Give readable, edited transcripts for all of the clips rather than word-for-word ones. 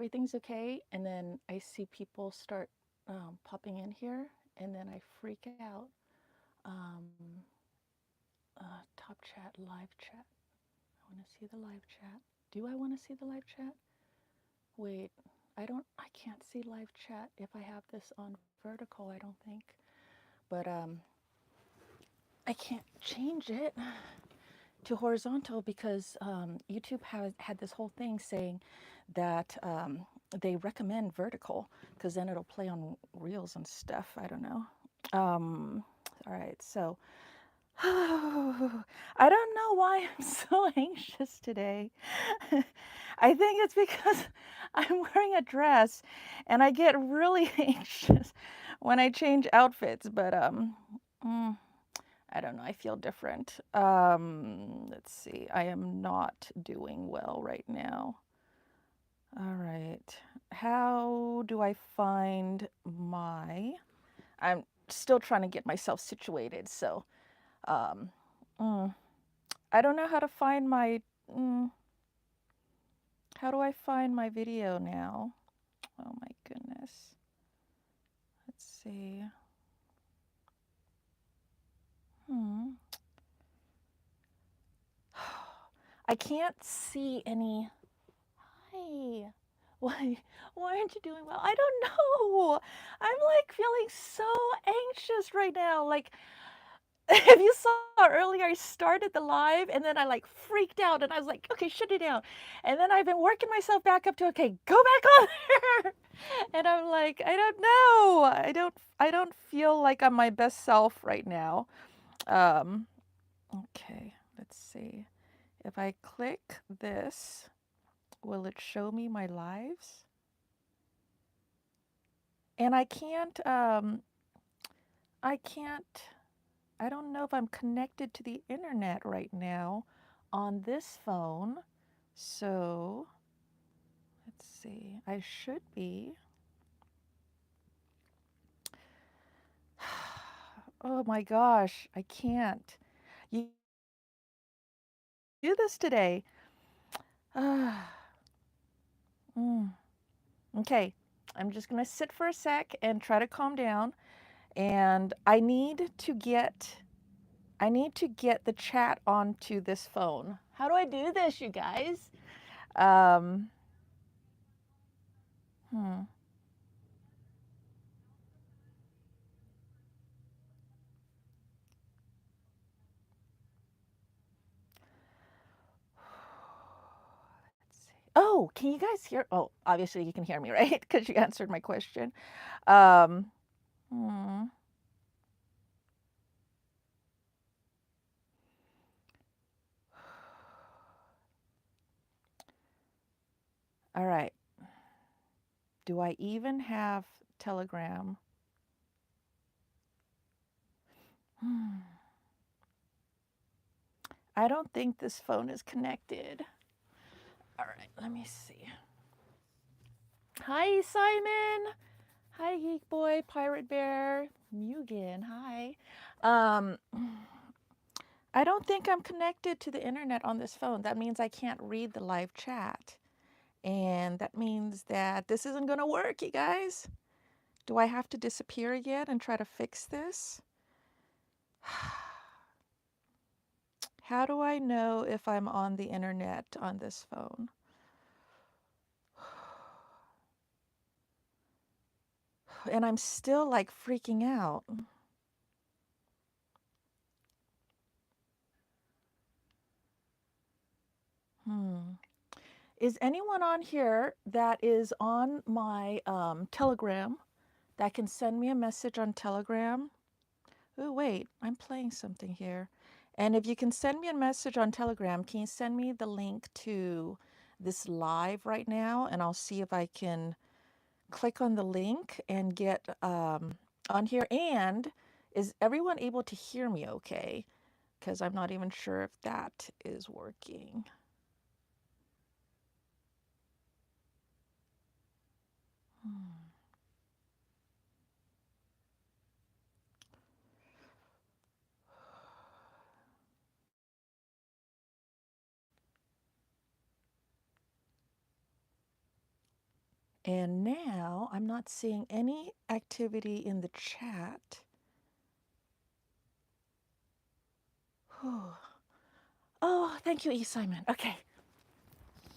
everything's okay, and then I see people start popping in here, and then I freak out. Um, Top chat, live chat. I want to see the live chat. Do I want to see the live chat? Wait, I can't see live chat if I have this on vertical, I don't think. But I can't change it to horizontal because YouTube has had this whole thing saying that they recommend vertical because then it'll play on reels and stuff. I don't know. All right, so I don't know why I'm so anxious today. I think it's because I'm wearing a dress and I get really anxious when I change outfits, but mm, I don't know, I feel different. Let's see, I am not doing well right now. All right, how do I find I'm still trying to get myself situated, so um, mm, I don't know how to find how do I find my video now? Oh my goodness. Let's see. Hmm. I can't see any. Hi. Why aren't you doing well? I don't know. I'm like feeling so anxious right now. Like, if you saw earlier, I started the live and then I like freaked out and I was like, okay, shut it down. And then I've been working myself back up to, okay, go back on there. And I'm like, I don't know. I don't feel like I'm my best self right now. Um, okay, let's see. If I click this, will it show me my lives? And I can't, I don't know if I'm connected to the internet right now on this phone. So let's see, I should be. Oh my gosh, I can't. You do this today. Okay, I'm just gonna sit for a sec and try to calm down. And I need to get the chat onto this phone. How do I do this, you guys? Um, hmm. Let's see. Oh, can you guys hear? Oh, obviously you can hear me, right? Because you answered my question. Um, hmm. All right. Do I even have Telegram? Hmm. I don't think this phone is connected. All right, let me see. Hi, Simon. Hi, Geek Boy, Pirate Bear, Mugen. Hi. Um, I don't think I'm connected to the internet on this phone. That means I can't read the live chat. And that means that this isn't going to work, you guys. Do I have to disappear again and try to fix this? How do I know if I'm on the internet on this phone? And I'm still like freaking out. Is anyone on here that is on my Telegram that can send me a message on Telegram? Oh, wait, I'm playing something here. And if you can send me a message on Telegram, can you send me the link to this live right now? And I'll see if I can click on the link and get on here. And is everyone able to hear me okay? Because I'm not even sure if that is working. Hmm. And now I'm not seeing any activity in the chat. Whew. Oh, thank you, E. Simon. Okay.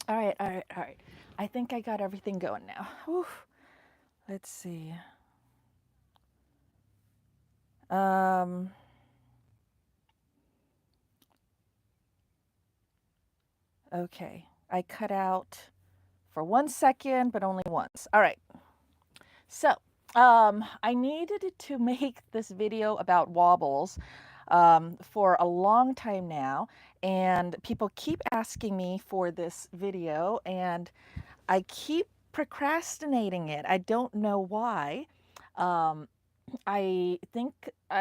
All right, all right, all right. I think I got everything going now. Whew. Let's see. Okay. I cut out for 1 second, but only once. All right. So, I needed to make this video about wobbles for a long time now, and people keep asking me for this video, and I keep procrastinating it. I don't know why. Um, I think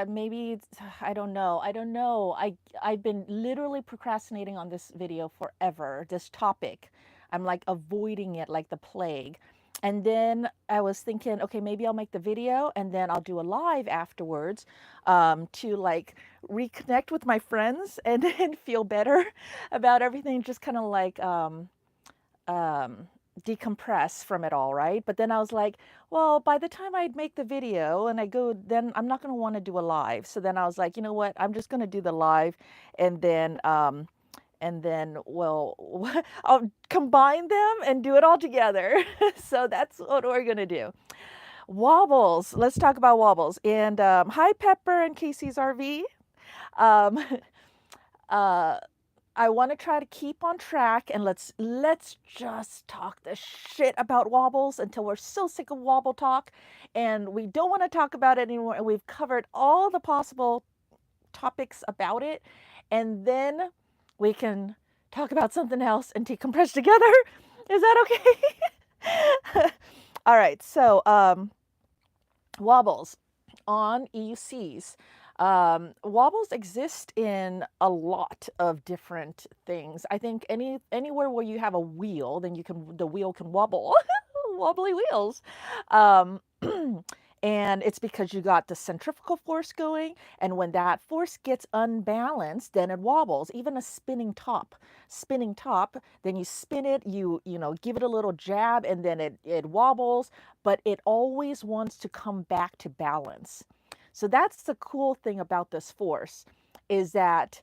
maybe I don't know. I don't know. I've been literally procrastinating on this video forever. This topic, I'm like avoiding it like the plague. And then I was thinking, okay, maybe I'll make the video and then I'll do a live afterwards to like reconnect with my friends and then feel better about everything. Just kind of like um, decompress from it all, right? But then I was like, well, by the time I'd make the video and I go, then I'm not going to want to do a live. So then I was like, you know what? I'm just going to do the live, and then well, I'll combine them and do it all together. So that's what we're going to do. Wobbles. Let's talk about wobbles. And hi, Pepper and Casey's RV. Um, uh, I want to try to keep on track, and let's just talk the shit about wobbles until we're so sick of wobble talk and we don't want to talk about it anymore, and we've covered all the possible topics about it, and then we can talk about something else and decompress together. Is that okay? All right, so wobbles on EUCs. Wobbles exist in a lot of different things. I think anywhere where you have a wheel, then the wheel can wobble. Wobbly wheels. Um, and it's because you got the centrifugal force going, and when that force gets unbalanced, then it wobbles. Even a spinning top, then you spin it, you know, give it a little jab, and then it wobbles, but it always wants to come back to balance. So that's the cool thing about this force, is that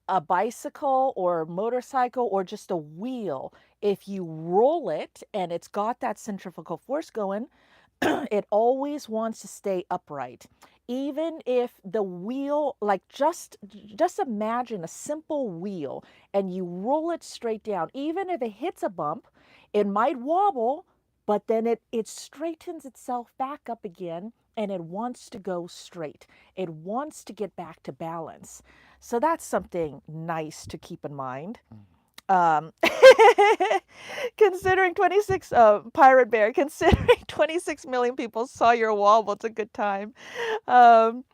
a bicycle or motorcycle or just a wheel, if you roll it and it's got that centrifugal force going, it always wants to stay upright. Even if the wheel, like just imagine a simple wheel and you roll it straight down, even if it hits a bump, it might wobble, but then it straightens itself back up again, and it wants to go straight. It wants to get back to balance. So that's something nice to keep in mind. Um, considering 26, Pirate Bear, considering 26 million people saw your wobble, it's a good time. Um,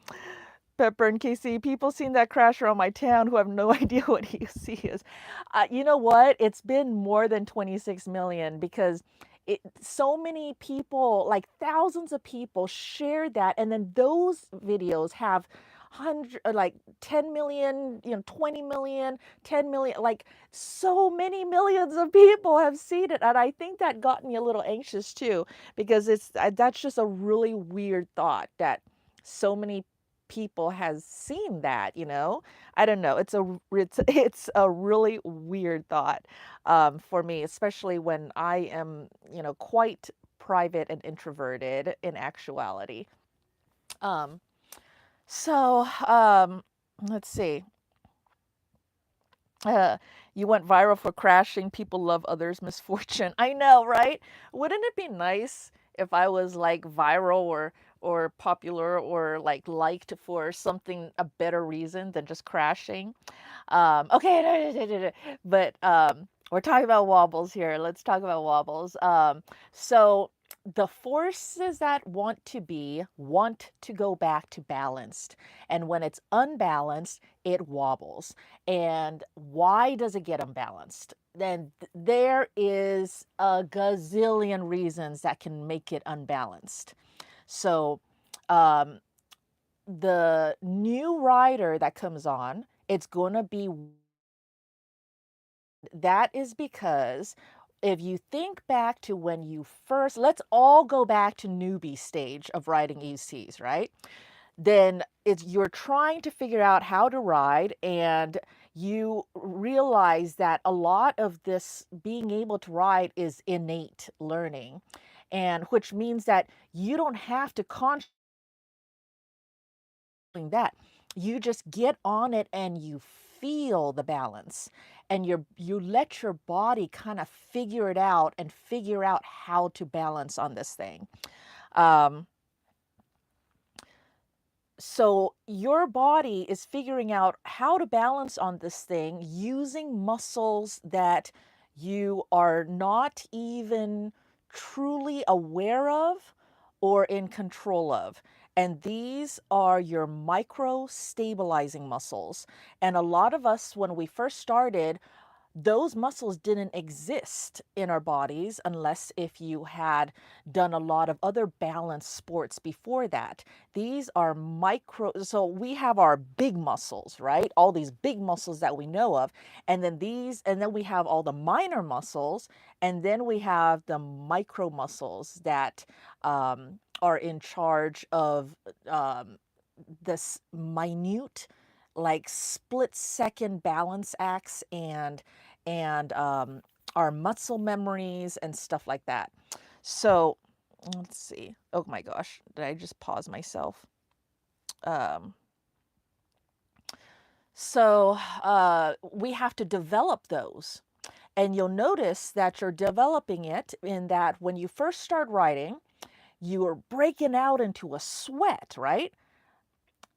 Pepper and Casey, people seen that crash around my town who have no idea what EUC is. You know what? It's been more than 26 million because so many people, like thousands of people shared that. And then those videos have like 10 million, 20 million, 10 million, like so many millions of people have seen it. And I think that got me a little anxious too, because that's just a really weird thought that so many people has seen that, I don't know, it's a really weird thought for me, especially when I am, quite private and introverted in actuality. um so let's see. uh you went viral for crashing. People love others' misfortune. I know, right? Wouldn't it be nice if I was like viral or popular or like liked for something, a better reason than just crashing? Okay, but we're talking about wobbles here. Let's talk about wobbles. So the forces that want to go back to balanced, and when it's unbalanced, it wobbles. And why does it get unbalanced? Then there is a gazillion reasons that can make it unbalanced. So um, the new rider that comes on, it's going to be, that is because if you think back to when you first, let's all go back to newbie stage of riding ECs, right? Then it's you're trying to figure out how to ride, and you realize that a lot of this being able to ride is innate learning, and which means that you don't have to consciously doing that. You just get on it and you feel the balance, and you let your body kind of figure it out and figure out how to balance on this thing. Um, so your body is figuring out how to balance on this thing using muscles that you are not even truly aware of or in control of. And these are your micro stabilizing muscles. And a lot of us, when we first started, those muscles didn't exist in our bodies unless if you had done a lot of other balance sports before that. These are micro, so we have our big muscles, right? All these big muscles that we know of. And then we have all the minor muscles, and then we have the micro muscles that are in charge of this minute, like split second balance acts, and our muscle memories and stuff like that. So let's see. Oh my gosh, did I just pause myself? Um, we have to develop those. And you'll notice that you're developing it in that when you first start writing, you are breaking out into a sweat, right?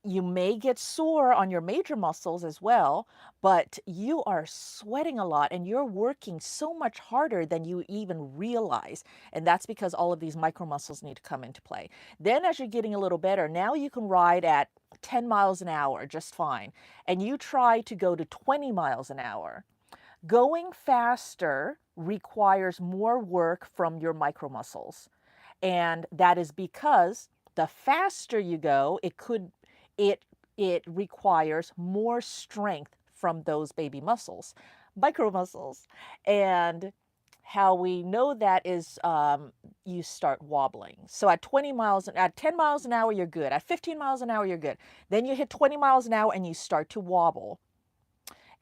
You may get sore on your major muscles as well, but you are sweating a lot and you're working so much harder than you even realize. And that's because all of these micro muscles need to come into play. Then, as you're getting a little better, now you can ride at 10 miles an hour just fine. And you try to go to 20 miles an hour. Going faster requires more work from your micro muscles. And that is because the faster you go, it it requires more strength from those baby muscles, micro muscles. And how we know that is you start wobbling. So at 10 miles an hour, you're good. At 15 miles an hour, you're good. Then you hit 20 miles an hour and you start to wobble,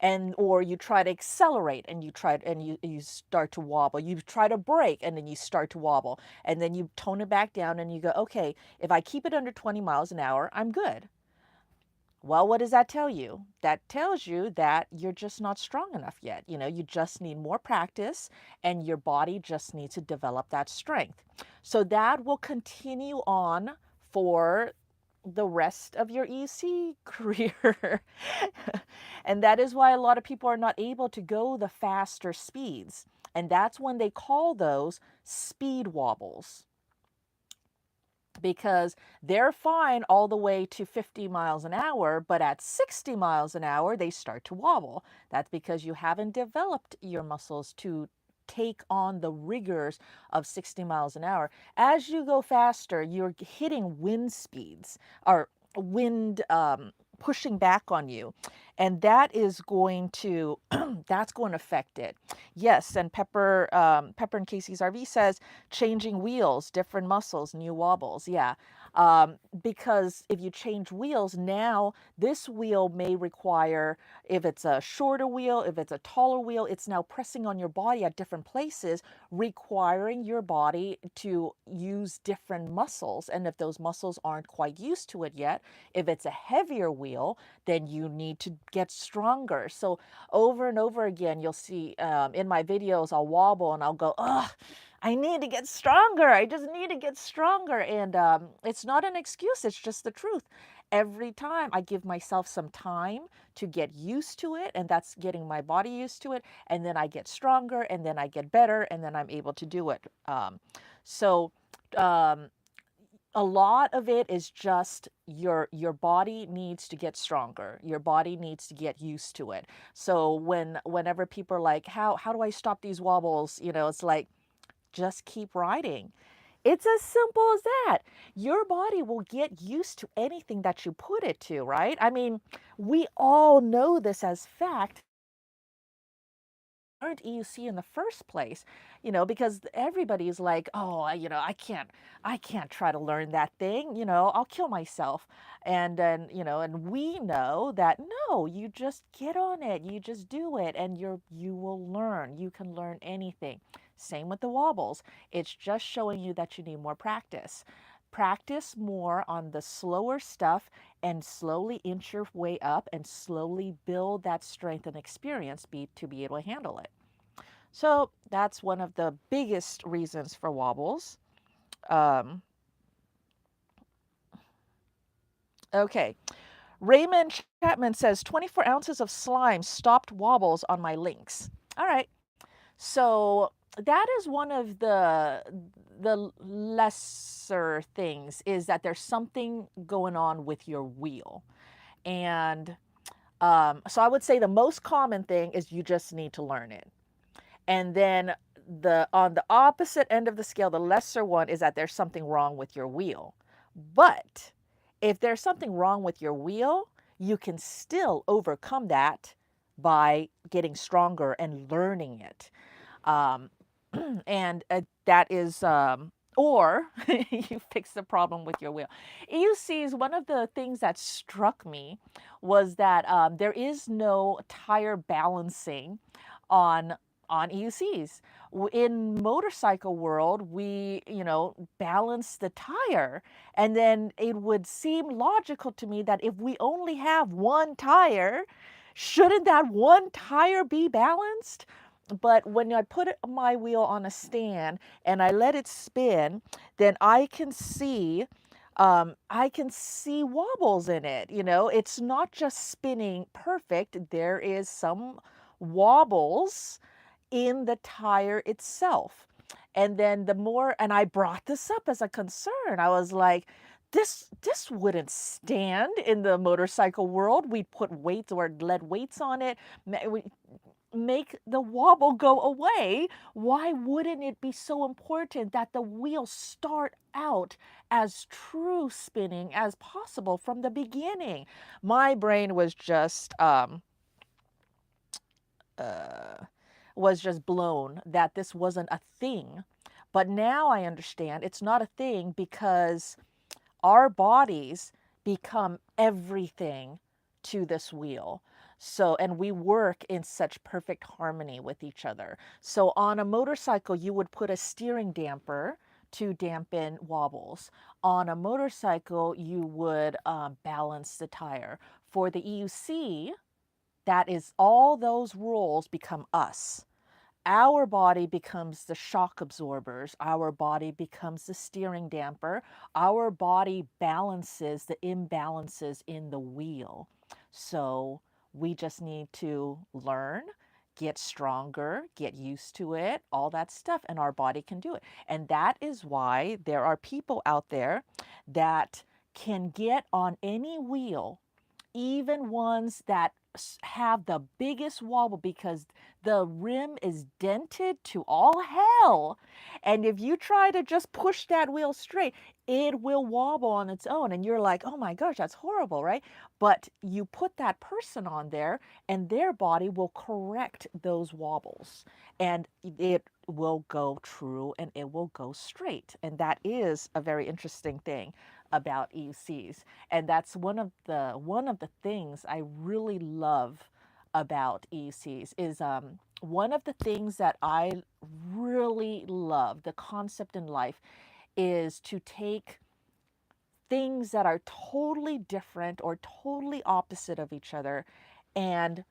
and or you try to accelerate and you start to wobble. You try to brake and then you start to wobble, and then you tone it back down and you go, okay, if I keep it under 20 miles an hour, I'm good. Well, what does that tell you? That tells you that you're just not strong enough yet. You just need more practice, and your body just needs to develop that strength. So that will continue on for the rest of your EC career. And that is why a lot of people are not able to go the faster speeds. And that's when they call those speed wobbles, because they're fine all the way to 50 miles an hour, but at 60 miles an hour, they start to wobble. That's because you haven't developed your muscles to take on the rigors of 60 miles an hour. As you go faster, you're hitting wind speeds, or wind pushing back on you, and that is going to that's going to affect it. Yes. And Pepper and Casey's RV says changing wheels, different muscles, new wobbles. Yeah. Because if you change wheels now, this wheel may require, if it's a shorter wheel, if it's a taller wheel, it's now pressing on your body at different places, requiring your body to use different muscles. And if those muscles aren't quite used to it yet, if it's a heavier wheel, then you need to get stronger. So over and over again, you'll see in my videos, I'll wobble and I'll go, ugh, I need to get stronger. I just need to get stronger. And it's not an excuse, it's just the truth. Every time I give myself some time to get used to it, and that's getting my body used to it. And then I get stronger, and then I get better, and then I'm able to do it. So, um, a lot of it is just your body needs to get stronger. Your body needs to get used to it. So whenever people are like, how do I stop these wobbles? It's like, just keep riding. It's as simple as that. Your body will get used to anything that you put it to, right? I mean, we all know this as fact. learned EUC in the first place, because everybody's like, oh, I can't try to learn that thing, I'll kill myself. And then, and we know that no, you just get on it, you just do it, and you will learn. You can learn anything. Same with the wobbles. It's just showing you that you need more practice. Practice more on the slower stuff and slowly inch your way up and slowly build that strength and experience to be able to handle it. So that's one of the biggest reasons for wobbles. Um, okay. Raymond Chapman says 24 ounces of slime stopped wobbles on my links. All right. So that is one of the lesser things, is that there's something going on with your wheel. And so I would say the most common thing is you just need to learn it. And then on the opposite end of the scale, the lesser one is that there's something wrong with your wheel. But if there's something wrong with your wheel, you can still overcome that by getting stronger and learning it. Um, and that is, or you fix the problem with your wheel. EUCs, one of the things that struck me was that there is no tire balancing on EUCs. In motorcycle world, we, balance the tire, and then it would seem logical to me that if we only have one tire, shouldn't that one tire be balanced? But when I put my wheel on a stand and I let it spin, then I can see wobbles in it. It's not just spinning perfect. There is some wobbles in the tire itself. And then and I brought this up as a concern. I was like, this wouldn't stand in the motorcycle world. We'd put weights or lead weights on it, make the wobble go away. Why wouldn't it be so important that the wheels start out as true spinning as possible from the beginning? My brain uh, was just blown that this wasn't a thing. But now I understand it's not a thing because our bodies become everything to this wheel. So, and we work in such perfect harmony with each other. So on a motorcycle, you would put a steering damper to dampen wobbles. On a motorcycle, you would balance the tire. For the EUC, that is, all those rules become us. Our body becomes the shock absorbers. Our body becomes the steering damper. Our body balances the imbalances in the wheel. So we just need to learn, get stronger, get used to it, all that stuff, and our body can do it. And that is why there are people out there that can get on any wheel, even ones that have the biggest wobble, because the rim is dented to all hell. And if you try to just push that wheel straight, it will wobble on its own. And you're like, oh my gosh, that's horrible, right? But you put that person on there and their body will correct those wobbles, and it will go true and it will go straight. And that is a very interesting thing about EUCs. And that's one of the things I really love about EUCs is one of the things that I really love, the concept in life, is to take things that are totally different or totally opposite of each other. And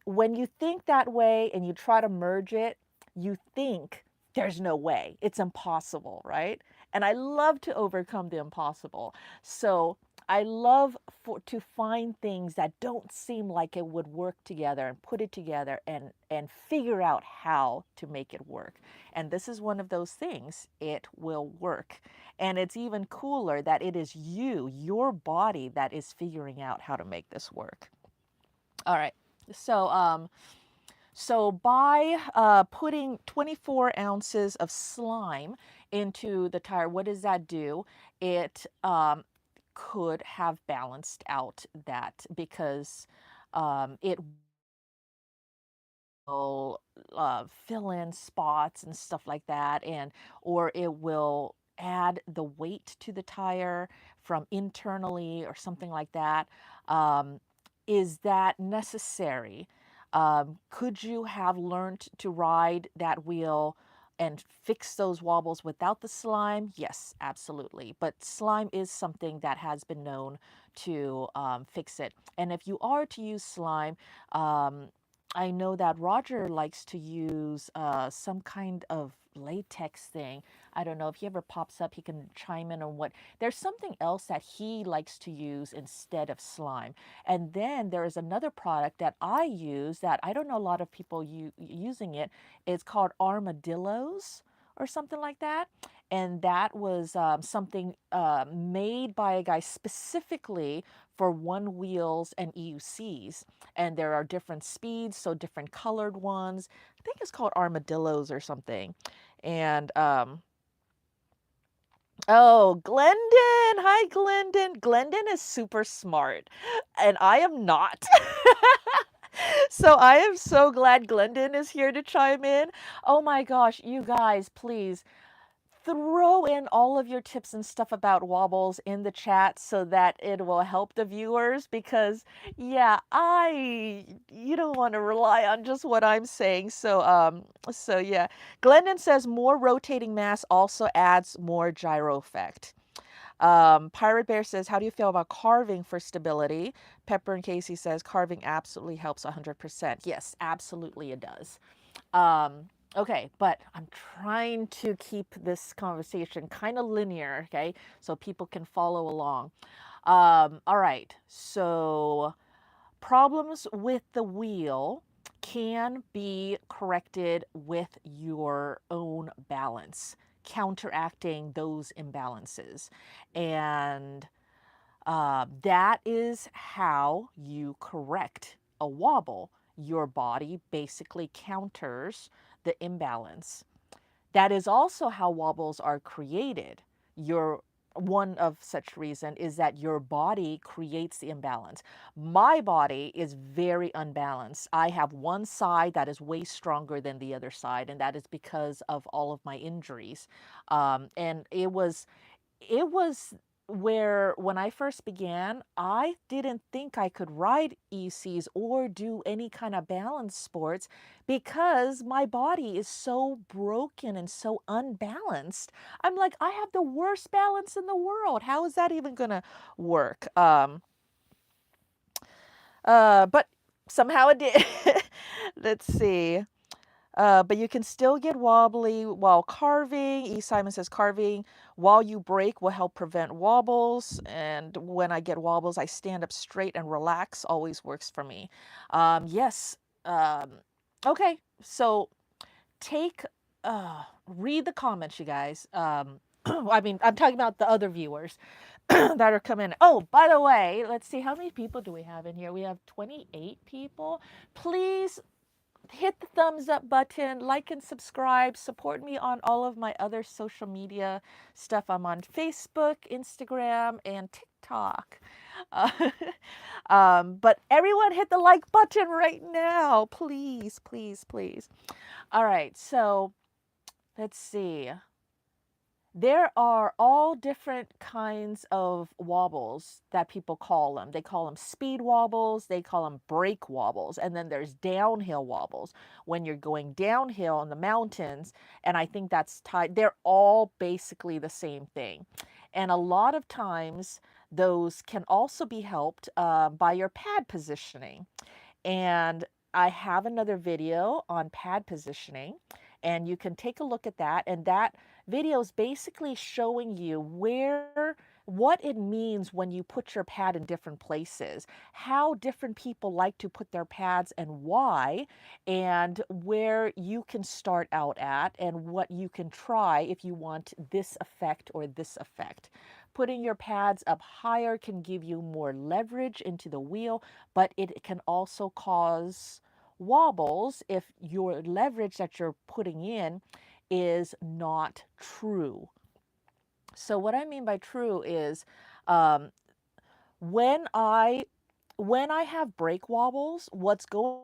when you think that way and you try to merge it, you think there's no way, it's impossible, right? And I love to overcome the impossible. So I love to find things that don't seem like it would work together and put it together and figure out how to make it work. And this is one of those things. It will work. And it's even cooler that it is your body, that is figuring out how to make this work. All right. So by putting 24 ounces of slime into the tire, what does that do? It could have balanced out that, because it fill in spots and stuff like that, and or it will add the weight to the tire from internally or something like that. Um, is that necessary? Could you have learned to ride that wheel and fix those wobbles without the slime? Yes, absolutely. But slime is something that has been known to fix it. And if you are to use slime, um, I know that Roger likes to use some kind of latex thing. I don't know if he ever pops up, he can chime in on what. There's something else that he likes to use instead of slime. And then there is another product that I use that I don't know a lot of people using it. It's called armadillos or something like that. And that was something made by a guy specifically for one wheels and EUCs. And there are different speeds, so different colored ones. I think it's called armadillos or something. And oh, Glendon. Hi, Glendon. Glendon is super smart, and I am not. So I am so glad Glendon is here to chime in. Oh my gosh, you guys, please throw in all of your tips and stuff about wobbles in the chat so that it will help the viewers, because yeah, you don't want to rely on just what I'm saying. So yeah. Glendon says more rotating mass also adds more gyro effect. Pirate Bear says, how do you feel about carving for stability? Pepper and Casey says, carving absolutely helps 100%. Yes, absolutely it does. Okay, but I'm trying to keep this conversation kind of linear, okay, so people can follow along. All right, so problems with the wheel can be corrected with your own balance, counteracting those imbalances. And that is how you correct a wobble. Your body basically counters the imbalance. That is also how wobbles are created. Your one of such reason is that your body creates the imbalance. My body is very unbalanced. I have one side that is way stronger than the other side, and that is because of all of my injuries. And it was where when I first began, I didn't think I could ride ECs or do any kind of balance sports because my body is so broken and so unbalanced. I'm like, I have the worst balance in the world. How is that even going to work? But somehow it did. Let's see. But you can still get wobbly while carving. E. Simon says carving while you break will help prevent wobbles. And when I get wobbles, I stand up straight and relax. Always works for me. Yes. Okay. So take, read the comments, you guys. I mean, I'm talking about the other viewers that are coming. Oh, by the way, let's see, how many people do we have in here? We have 28 people. Please hit the thumbs up button, like and subscribe, support me on all of my other social media stuff. I'm on Facebook, Instagram, and TikTok. Uh, but everyone hit the like button right now, please, please, please. All right, so let's see. There are all different kinds of wobbles that people call them. They call them speed wobbles, they call them brake wobbles, and then there's downhill wobbles when you're going downhill in the mountains, and I think that's tied. They're all basically the same thing. And a lot of times, those can also be helped by your pad positioning. And I have another video on pad positioning, and you can take a look at that. And that video is basically showing you what it means when you put your pad in different places, how different people like to put their pads and why, and where you can start out at and what you can try if you want this effect or this effect. Putting your pads up higher can give you more leverage into the wheel, but it can also cause wobbles if your leverage that you're putting in is not true. So what I mean by true is um, when I have brake wobbles, what's going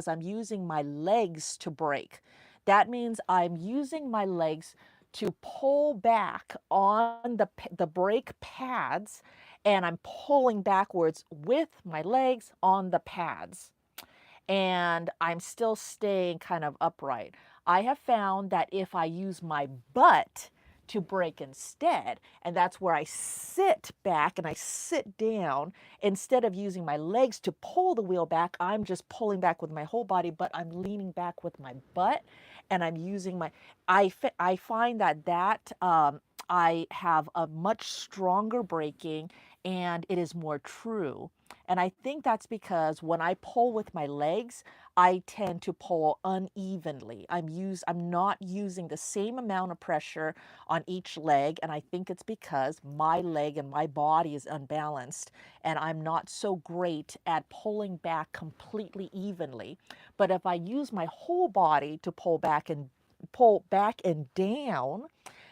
I'm using my legs to brake. That means I'm using my legs to pull back on the brake pads, and I'm pulling backwards with my legs on the pads, and I'm still staying kind of upright. I have found that if I use my butt to brake instead, and that's where I sit back and I sit down, instead of using my legs to pull the wheel back, I'm just pulling back with my whole body, but I'm leaning back with my butt, and I'm using my, I find that I have a much stronger braking, and it is more true. And I think that's because when I pull with my legs, I tend to pull unevenly. I'm not using the same amount of pressure on each leg, and I think it's because my leg and my body is unbalanced, and I'm not so great at pulling back completely evenly. But if I use my whole body to pull back and down,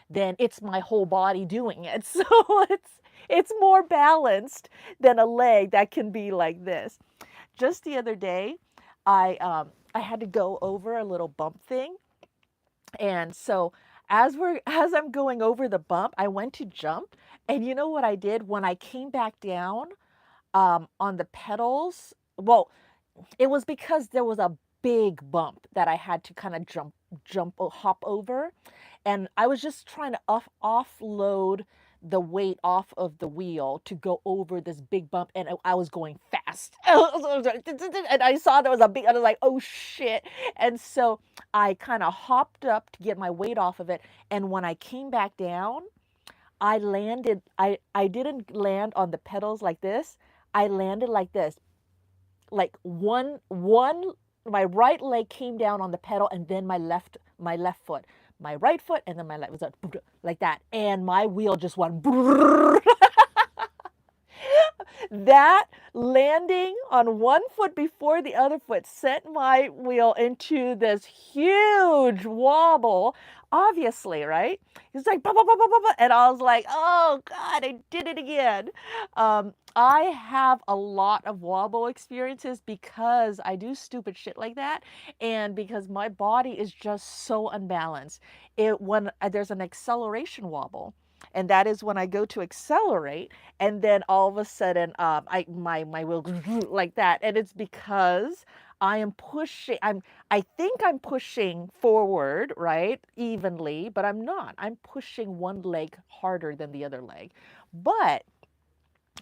then it's my whole body doing it. So it's more balanced than a leg that can be like this. Just the other day, I had to go over a little bump thing, and so as I'm going over the bump, I went to jump, and you know what I did when I came back down on the pedals? Well, it was because there was a big bump that I had to kind of hop over. And I was just trying to offload the weight off of the wheel to go over this big bump, and I was going fast. And I saw there was a big, and I was like, oh shit. And so I kind of hopped up to get my weight off of it. And when I came back down, I didn't land on the pedals like this. I landed like this, like one my right leg came down on the pedal, and then my left foot, my right foot, and then my left was like that, and my wheel just went that landing on one foot before the other foot sent my wheel into this huge wobble, obviously, right? It's like, bah, bah, bah, bah, bah, bah, and I was like, oh God, I did it again. I have a lot of wobble experiences because I do stupid shit like that, and because my body is just so unbalanced. When there's an acceleration wobble, and that is when I go to accelerate, and then all of a sudden, my wheel like that, and it's because I am pushing. I think I'm pushing forward, right, evenly, but I'm not. I'm pushing one leg harder than the other leg, but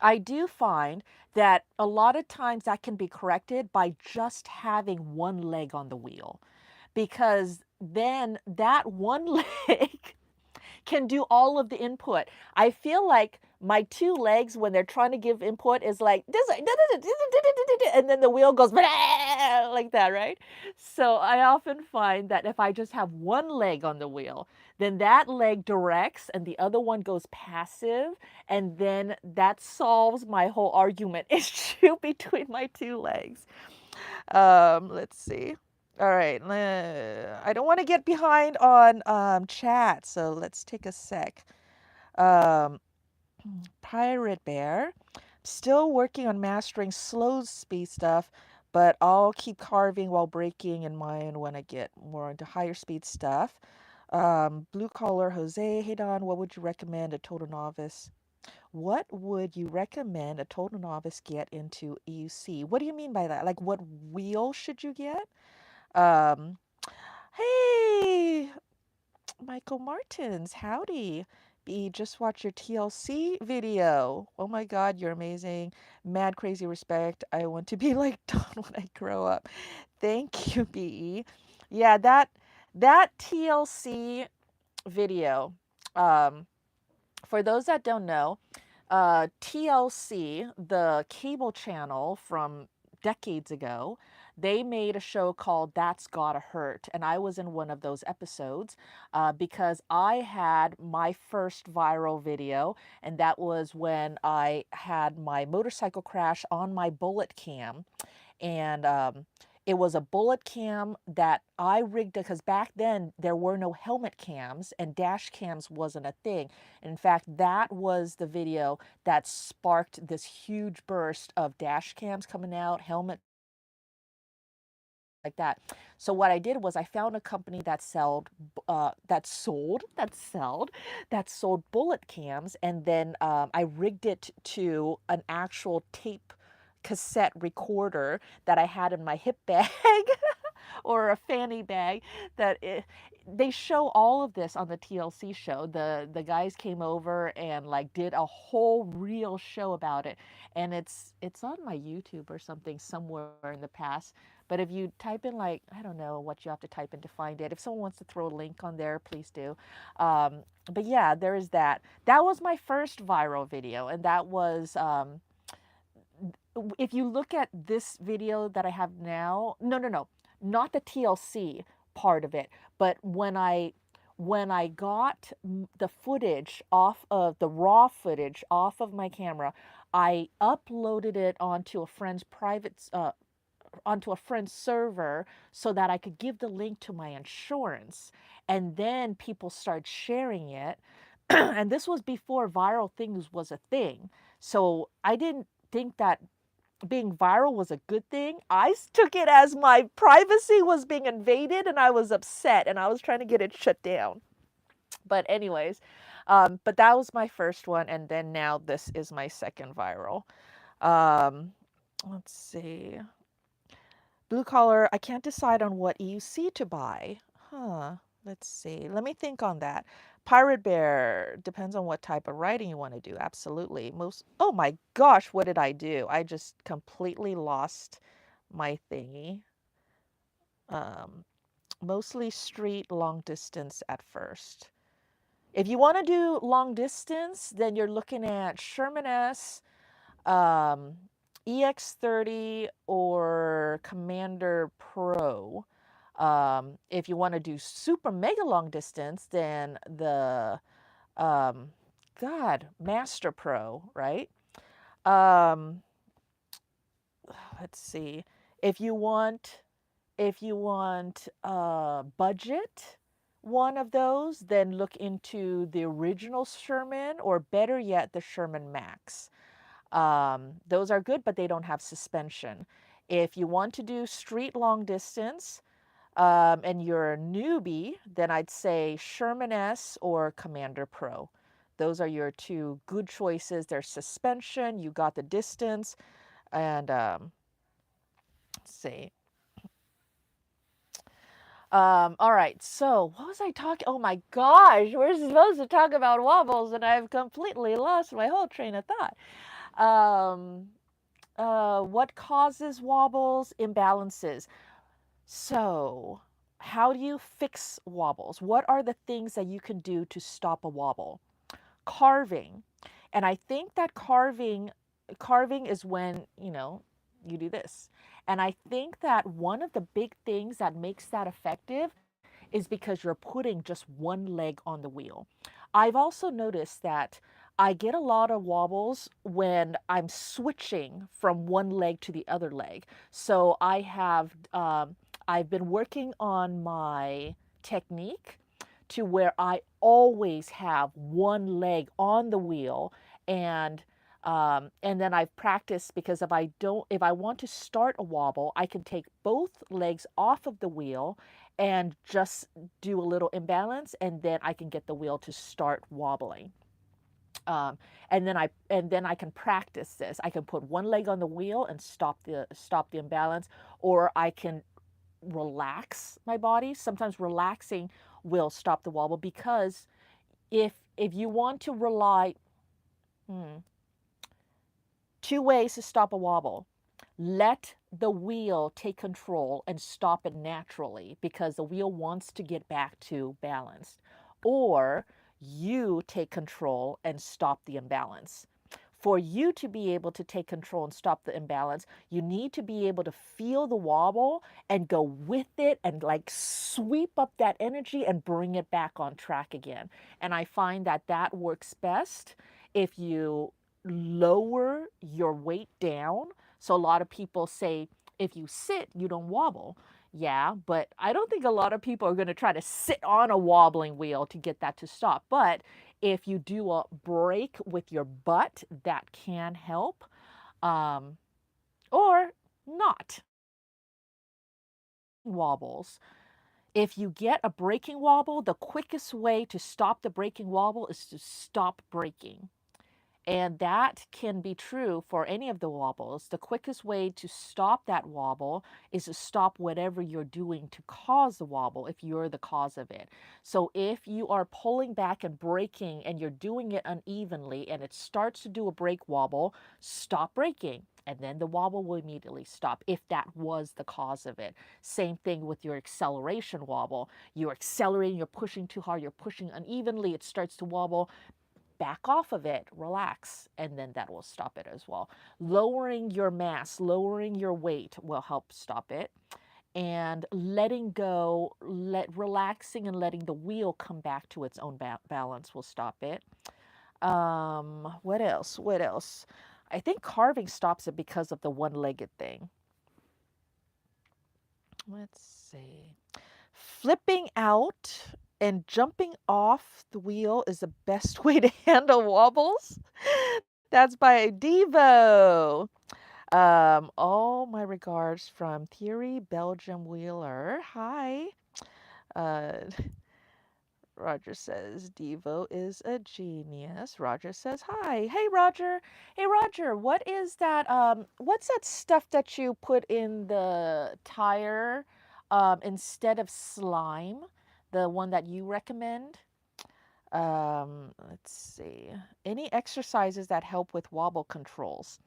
I do find that a lot of times that can be corrected by just having one leg on the wheel, because then that one leg can do all of the input. I feel like my two legs, when they're trying to give input, is like this, and then the wheel goes like that, right? So I often find that if I just have one leg on the wheel, then that leg directs and the other one goes passive, and then that solves my whole argument issue between my two legs. Let's see. All right, I don't want to get behind on chat, so let's take a sec. Um, Pirate Bear, still working on mastering slow speed stuff, but I'll keep carving while breaking in mind when I get more into higher speed stuff. Blue Collar Jose, hey Don, what would you recommend a total novice? What would you recommend a total novice get into EUC? What do you mean by that? Like, what wheel should you get? Um, hey, Michael Martins, howdy. B, just watch your TLC video. Oh my God, you're amazing. Mad crazy respect. I want to be like Don when I grow up. Thank you, BE. Yeah, that TLC video. Um, for those that don't know, TLC, the cable channel from decades ago, they made a show called That's Gotta Hurt. And I was in one of those episodes because I had my first viral video. And that was when I had my motorcycle crash on my bullet cam. And it was a bullet cam that I rigged, because back then there were no helmet cams and dash cams wasn't a thing. In fact, that was the video that sparked this huge burst of dash cams coming out, helmet like that. So what I did was I found a company that sold bullet cams, and then I rigged it to an actual tape cassette recorder that I had in my hip bag or a fanny bag. They show all of this on the TLC show. The guys came over and like did a whole real show about it, and it's on my YouTube or something somewhere in the past. But if you type in, like, I don't know what you have to type in to find it. If someone wants to throw a link on there, please do. But yeah, there is that. That was my first viral video, and that was if you look at this video that I have now, no, not the TLC part of it, but when I got the footage off of the raw footage off of my camera, I uploaded it onto a friend's server so that I could give the link to my insurance, and then people started sharing it. And this was before viral things was a thing, so I didn't think that being viral was a good thing. I took it as my privacy was being invaded, and I was upset, and I was trying to get it shut down. But anyways, but that was my first one, and then now this is my second viral. Um, let's see. Blue collar, I can't decide on what EUC to buy. Huh. Let's see. Let me think on that. Pirate Bear, depends on what type of writing you want to do. Absolutely. Oh my gosh, what did I do? I just completely lost my thingy. Mostly street long distance at first. If you want to do long distance, then you're looking at Sherman S, um, EX30 or Commander Pro. If you want to do super mega long distance, then the Master Pro, right? Um, let's see. If you want budget one of those, then look into the original Sherman, or better yet, the Sherman Max. Those are good, but they don't have suspension. If you want to do street long distance, and you're a newbie, then I'd say Sherman S or Commander Pro. Those are your two good choices. There's suspension, you got the distance, and let's see. All right, so what was I talking? Oh my gosh, we're supposed to talk about wobbles, and I've completely lost my whole train of thought. What causes wobbles? Imbalances. So, how do you fix wobbles? What are the things that you can do to stop a wobble? Carving. And I think that carving is when, you do this. And I think that one of the big things that makes that effective is because you're putting just one leg on the wheel. I've also noticed that I get a lot of wobbles when I'm switching from one leg to the other leg. So I've been working on my technique to where I always have one leg on the wheel, and then I've practiced, because if I want to start a wobble, I can take both legs off of the wheel and just do a little imbalance, and then I can get the wheel to start wobbling. And then I can practice this. I can put one leg on the wheel and stop the imbalance, or I can relax my body. Sometimes relaxing will stop the wobble, because if you want to rely, two ways to stop a wobble. Let the wheel take control and stop it naturally, because the wheel wants to get back to balance. Or you take control and stop the imbalance. For you to be able to take control and stop the imbalance, you need to be able to feel the wobble and go with it, and like sweep up that energy and bring it back on track again. And I find that that works best if you lower your weight down. So a lot of people say, if you sit, you don't wobble. Yeah, but I don't think a lot of people are going to try to sit on a wobbling wheel to get that to stop. But if you do a break with your butt, that can help, or not. wobbles, if you get a braking wobble, the quickest way to stop the braking wobble is to stop braking. And that can be true for any of the wobbles. The quickest way to stop that wobble is to stop whatever you're doing to cause the wobble if you're the cause of it. So if you are pulling back and braking and you're doing it unevenly and it starts to do a brake wobble, stop braking. And then the wobble will immediately stop if that was the cause of it. Same thing with your acceleration wobble. You're accelerating, you're pushing too hard, you're pushing unevenly, it starts to wobble. Back off of it, relax, and then that will stop it as well. Lowering your mass, lowering your weight will help stop it. And letting go, relaxing and letting the wheel come back to its own balance will stop it. What else? What else? I think carving stops it because of the one-legged thing. Let's see. Flipping out and jumping off the wheel is the best way to handle wobbles. That's by Devo. All my regards from Thierry Belgium Wheeler. Hi. Uh, Roger says Devo is a genius. Roger says hi. Hey Roger. Hey Roger, what is that what's that stuff that you put in the tire instead of slime? The one that you recommend? Let's see. Any exercises that help with wobble controls?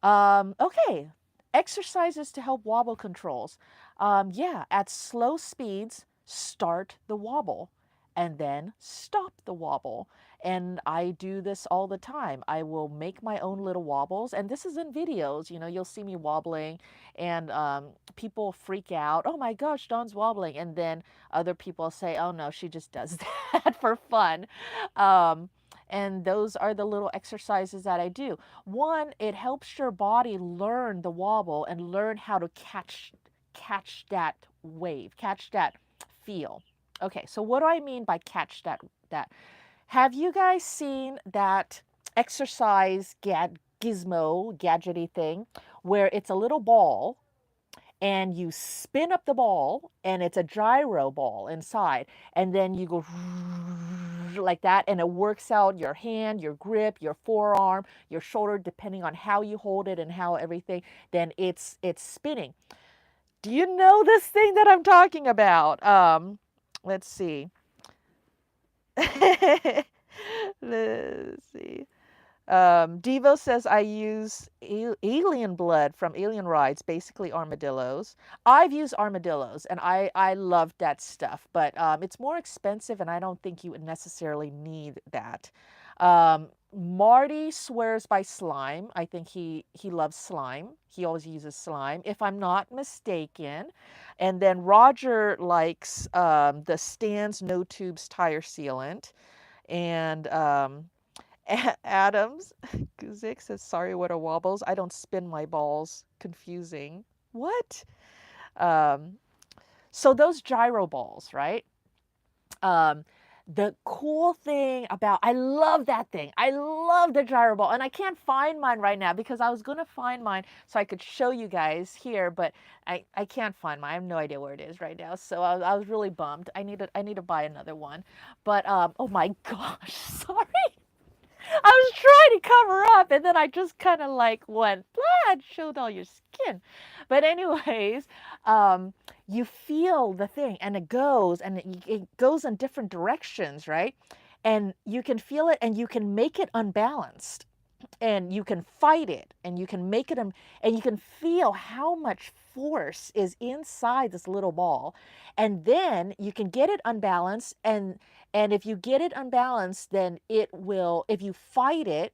Okay. Exercises to help wobble controls. Yeah, at slow speeds, start the wobble and then stop the wobble. And I do this all the time. I will make my own little wobbles, and this is in videos. You know, you'll see me wobbling, and people freak out. Oh my gosh, Dawn's wobbling. And then other people say, oh no, she just does that for fun. And those are the little exercises that I do. One, it helps your body learn the wobble and learn how to catch that wave, catch that feel. Okay, so what do I mean by catch that? Have you guys seen that exercise gizmo gadgety thing where it's a little ball and you spin up the ball and it's a gyro ball inside, and then you go like that, and it works out your hand, your grip, your forearm, your shoulder, depending on how you hold it and how everything, then it's spinning. Do you know this thing that I'm talking about? Let's see. Let's see. Devo says I use alien blood from alien rides, basically armadillos. I've used armadillos and I love that stuff, but it's more expensive and I don't think you would necessarily need that. Marty swears by slime. I think he loves slime. He always uses slime, if I'm not mistaken. And then Roger likes the Stan's No Tubes tire sealant. And Adams Guzik says, sorry, what are wobbles? I don't spin my balls. Confusing. What? Um, so those gyro balls, right? The cool thing about, I love that thing. I love the gyro ball. And I can't find mine right now because I was going to find mine so I could show you guys here, but I can't find mine. I have no idea where it is right now. So I was really bummed. I need to buy another one. But oh my gosh, sorry. I was trying to cover up and then I just kind of like went, blah, and showed all your skin. But anyways, you feel the thing and it goes in different directions, right? And you can feel it and you can make it unbalanced and you can fight it and you can make it and you can feel how much force is inside this little ball, and then you can get it unbalanced, and if you get it unbalanced, then it will, if you fight it,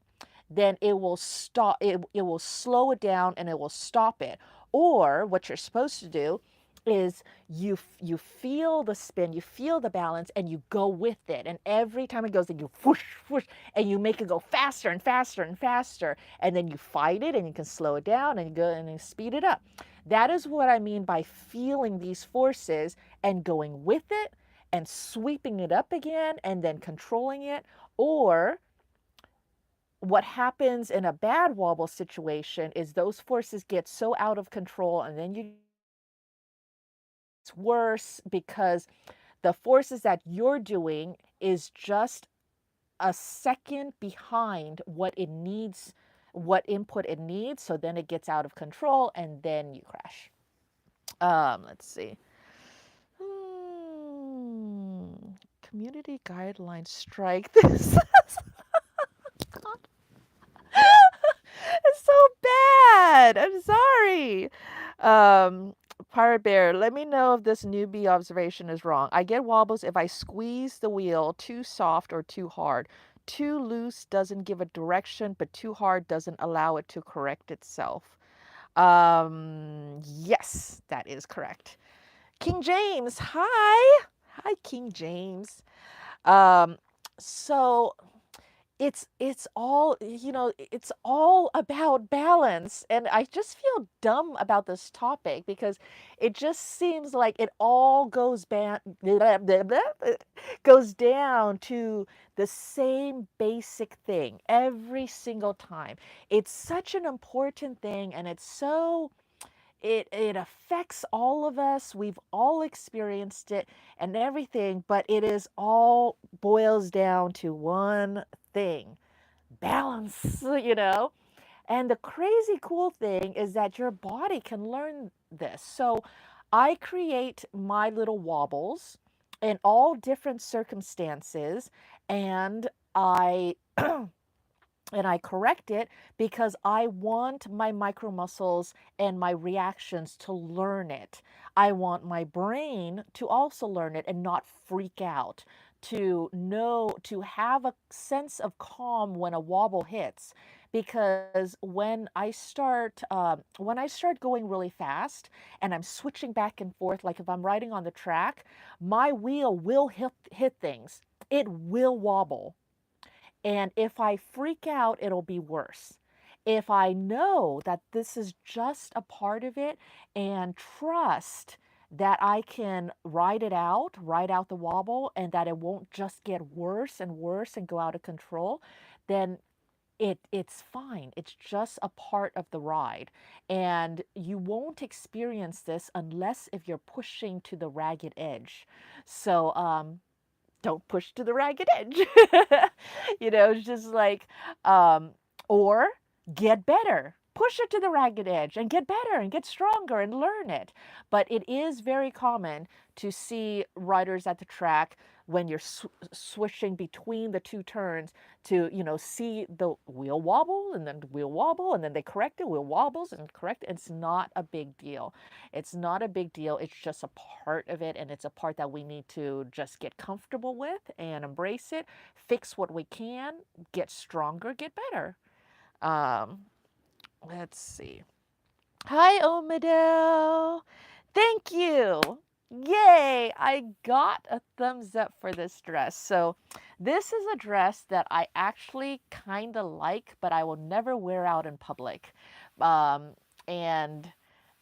then it will stop it will slow it down and it will stop it. Or what you're supposed to do is you feel the spin, you feel the balance, and you go with it. And every time it goes, and you whoosh, whoosh, and you make it go faster and faster and faster. And then you fight it, and you can slow it down, and you go and you speed it up. That is what I mean by feeling these forces and going with it and sweeping it up again and then controlling it. Or what happens in a bad wobble situation is those forces get so out of control, and then you worse because the forces that you're doing is just a second behind what it needs, what input it needs. So then it gets out of control and then you crash. Let's see. Hmm. Community guidelines strike this. It's so bad. I'm sorry. Pirate Bear, let me know if this newbie observation is wrong. I get wobbles if I squeeze the wheel too soft or too hard. Too loose doesn't give a direction, but too hard doesn't allow it to correct itself. Yes, that is correct. King James, hi. Hi, King James. Um, so it's all, it's all about balance, and I just feel dumb about this topic because it just seems like it all goes down to the same basic thing every single time. It's such an important thing, and it's so it affects all of us. We've all experienced it and everything, but it is all boils down to one thing: balance, And the crazy cool thing is that your body can learn this. So I create my little wobbles in all different circumstances, and I and I correct it because I want my micro muscles and my reactions to learn it. I want my brain to also learn it and not freak out, to know, to have a sense of calm when a wobble hits. Because when I start going really fast and I'm switching back and forth, like if I'm riding on the track, my wheel will hit things. It will wobble, and if I freak out, it'll be worse. If I know that this is just a part of it and trust that I can ride out the wobble, and that it won't just get worse and worse and go out of control, then it's fine. It's just a part of the ride. And you won't experience this unless if you're pushing to the ragged edge. So don't push to the ragged edge. It's just like, um, or get better. Push it to the ragged edge and get better and get stronger and learn it. But it is very common to see riders at the track when you're swishing between the two turns to, see the wheel wobble and then wheel wobble and then they correct it, wheel wobbles and correct it. It's not a big deal. It's not a big deal. It's just a part of it, and it's a part that we need to just get comfortable with and embrace it, fix what we can, get stronger, get better. Um, let's see. Hi, Omidel. Thank you. Yay, I got a thumbs up for this dress. So this is a dress that I actually kind of like, but I will never wear out in public. And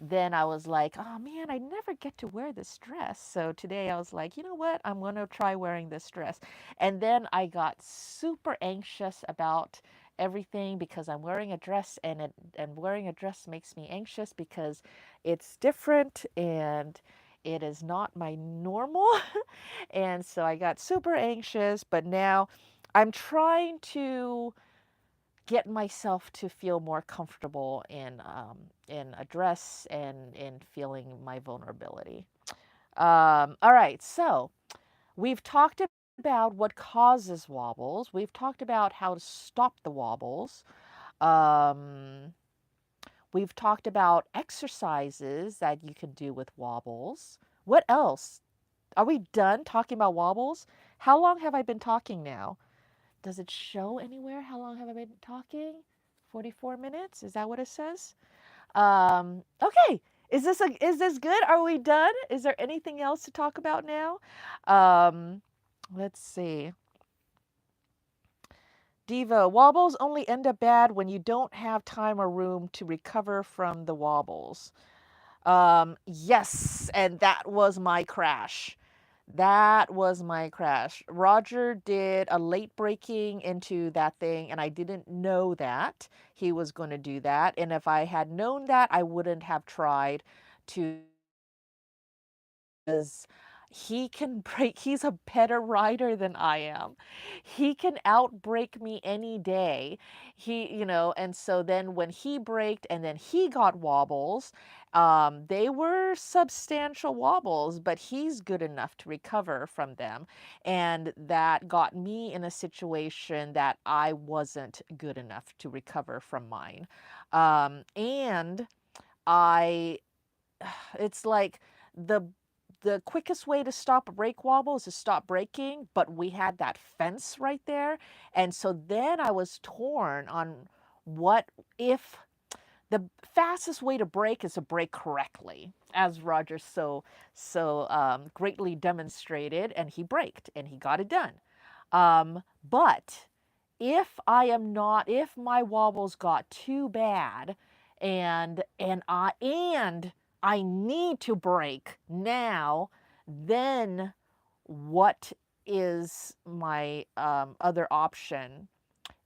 then I was like, oh man, I never get to wear this dress. So today I was like, you know what? I'm going to try wearing this dress. And then I got super anxious about everything because I'm wearing a dress, and wearing a dress makes me anxious because it's different and it is not my normal. And so I got super anxious, but now I'm trying to get myself to feel more comfortable in a dress and in feeling my vulnerability. All right, so we've talked about what causes wobbles. We've talked about how to stop the wobbles. Um, we've talked about exercises that you can do with wobbles. What else? Are we done talking about wobbles? How long have I been talking now? Does it show anywhere? How long have I been talking? 44 minutes? Is that what it says? Okay. Is this good? Are we done? Is there anything else to talk about now? Let's see. Diva, wobbles only end up bad when you don't have time or room to recover from the wobbles. Yes, and that was my crash. That was my crash. Roger did a late breaking into that thing, and I didn't know that he was going to do that. And if I had known that, I wouldn't have tried to is he can break, he's a better rider than I am. He can outbreak me any day. And so then when he braked and then he got wobbles, they were substantial wobbles, but he's good enough to recover from them. And that got me in a situation that I wasn't good enough to recover from mine. And I it's like the the quickest way to stop a brake wobble is to stop braking, but we had that fence right there. And so then I was torn on what if the fastest way to brake is to brake correctly, as Roger so greatly demonstrated, and he braked and he got it done. But if my wobbles got too bad and I need to brake now, then what is my other option?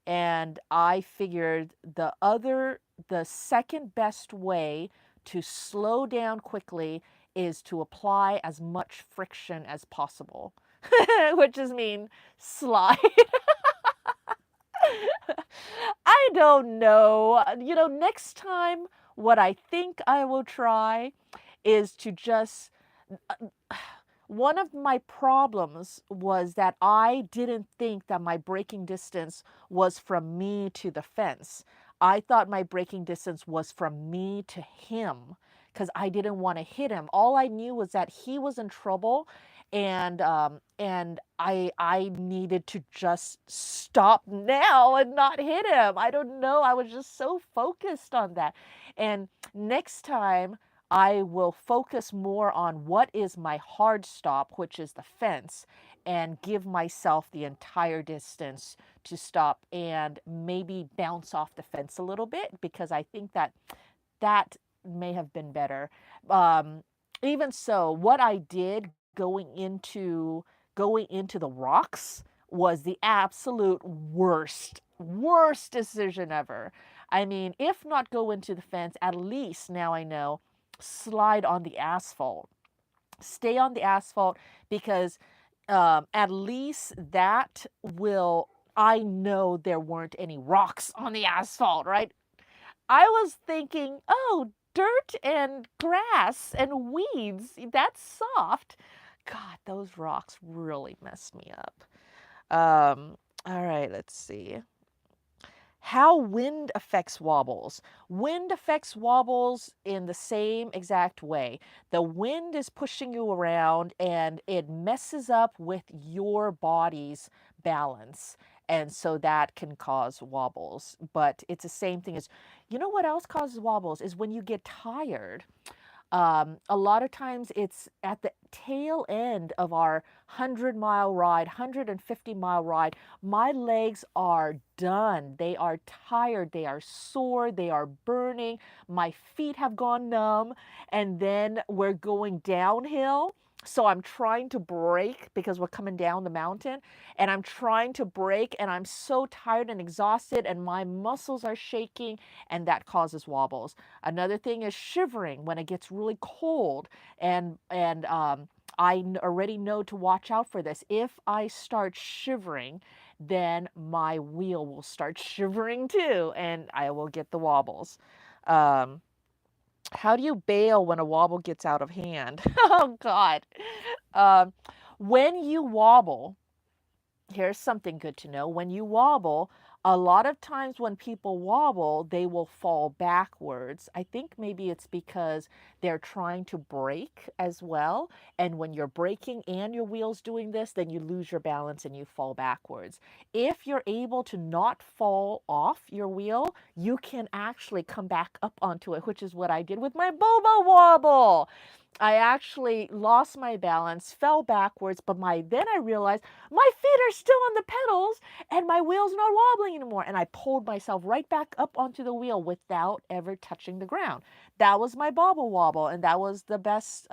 And I figured the second best way to slow down quickly is to apply as much friction as possible, which is mean slide. I don't know. Next time, what I think I will try is to just. One of my problems was that I didn't think that my braking distance was from me to the fence. I thought my braking distance was from me to him because I didn't want to hit him. All I knew was that he was in trouble, and I needed to just stop now and not hit him. I don't know. I was just so focused on that. And next time I will focus more on what is my hard stop, which is the fence, and give myself the entire distance to stop and maybe bounce off the fence a little bit, because I think that that may have been better. Um, Even so, what I did going into the rocks was the absolute worst decision ever. I mean, if not go into the fence, at least now I know, slide on the asphalt. Stay on the asphalt, because at least that will, I know there weren't any rocks on the asphalt, right? I was thinking, oh, dirt and grass and weeds, that's soft. God, those rocks really messed me up. All right, let's see. How wind affects wobbles. Wind affects wobbles in the same exact way. The wind is pushing you around and it messes up with your body's balance. And so that can cause wobbles. But it's the same thing as, what else causes wobbles is when you get tired. A lot of times it's at the tail end of our 100-mile ride, 150-mile ride. My legs are done. They are tired. They are sore. They are burning. My feet have gone numb. And then we're going downhill. So I'm trying to brake because we're coming down the mountain, and I'm trying to brake, and I'm so tired and exhausted, and my muscles are shaking, and that causes wobbles. Another thing is shivering when it gets really cold, and I already know to watch out for this. If I start shivering, then my wheel will start shivering too, and I will get the wobbles. Um, how do you bail when a wobble gets out of hand? Oh God. Um, when you wobble, here's something good to know. When you wobble, a lot of times when people wobble, they will fall backwards. I think maybe it's because they're trying to brake as well. And when you're braking and your wheel's doing this, then you lose your balance and you fall backwards. If you're able to not fall off your wheel, you can actually come back up onto it, which is what I did with my boba wobble. I actually lost my balance, fell backwards, but then I realized my feet are still on the pedals and my wheel's not wobbling anymore. And I pulled myself right back up onto the wheel without ever touching the ground. That was my bobble wobble, and that was the best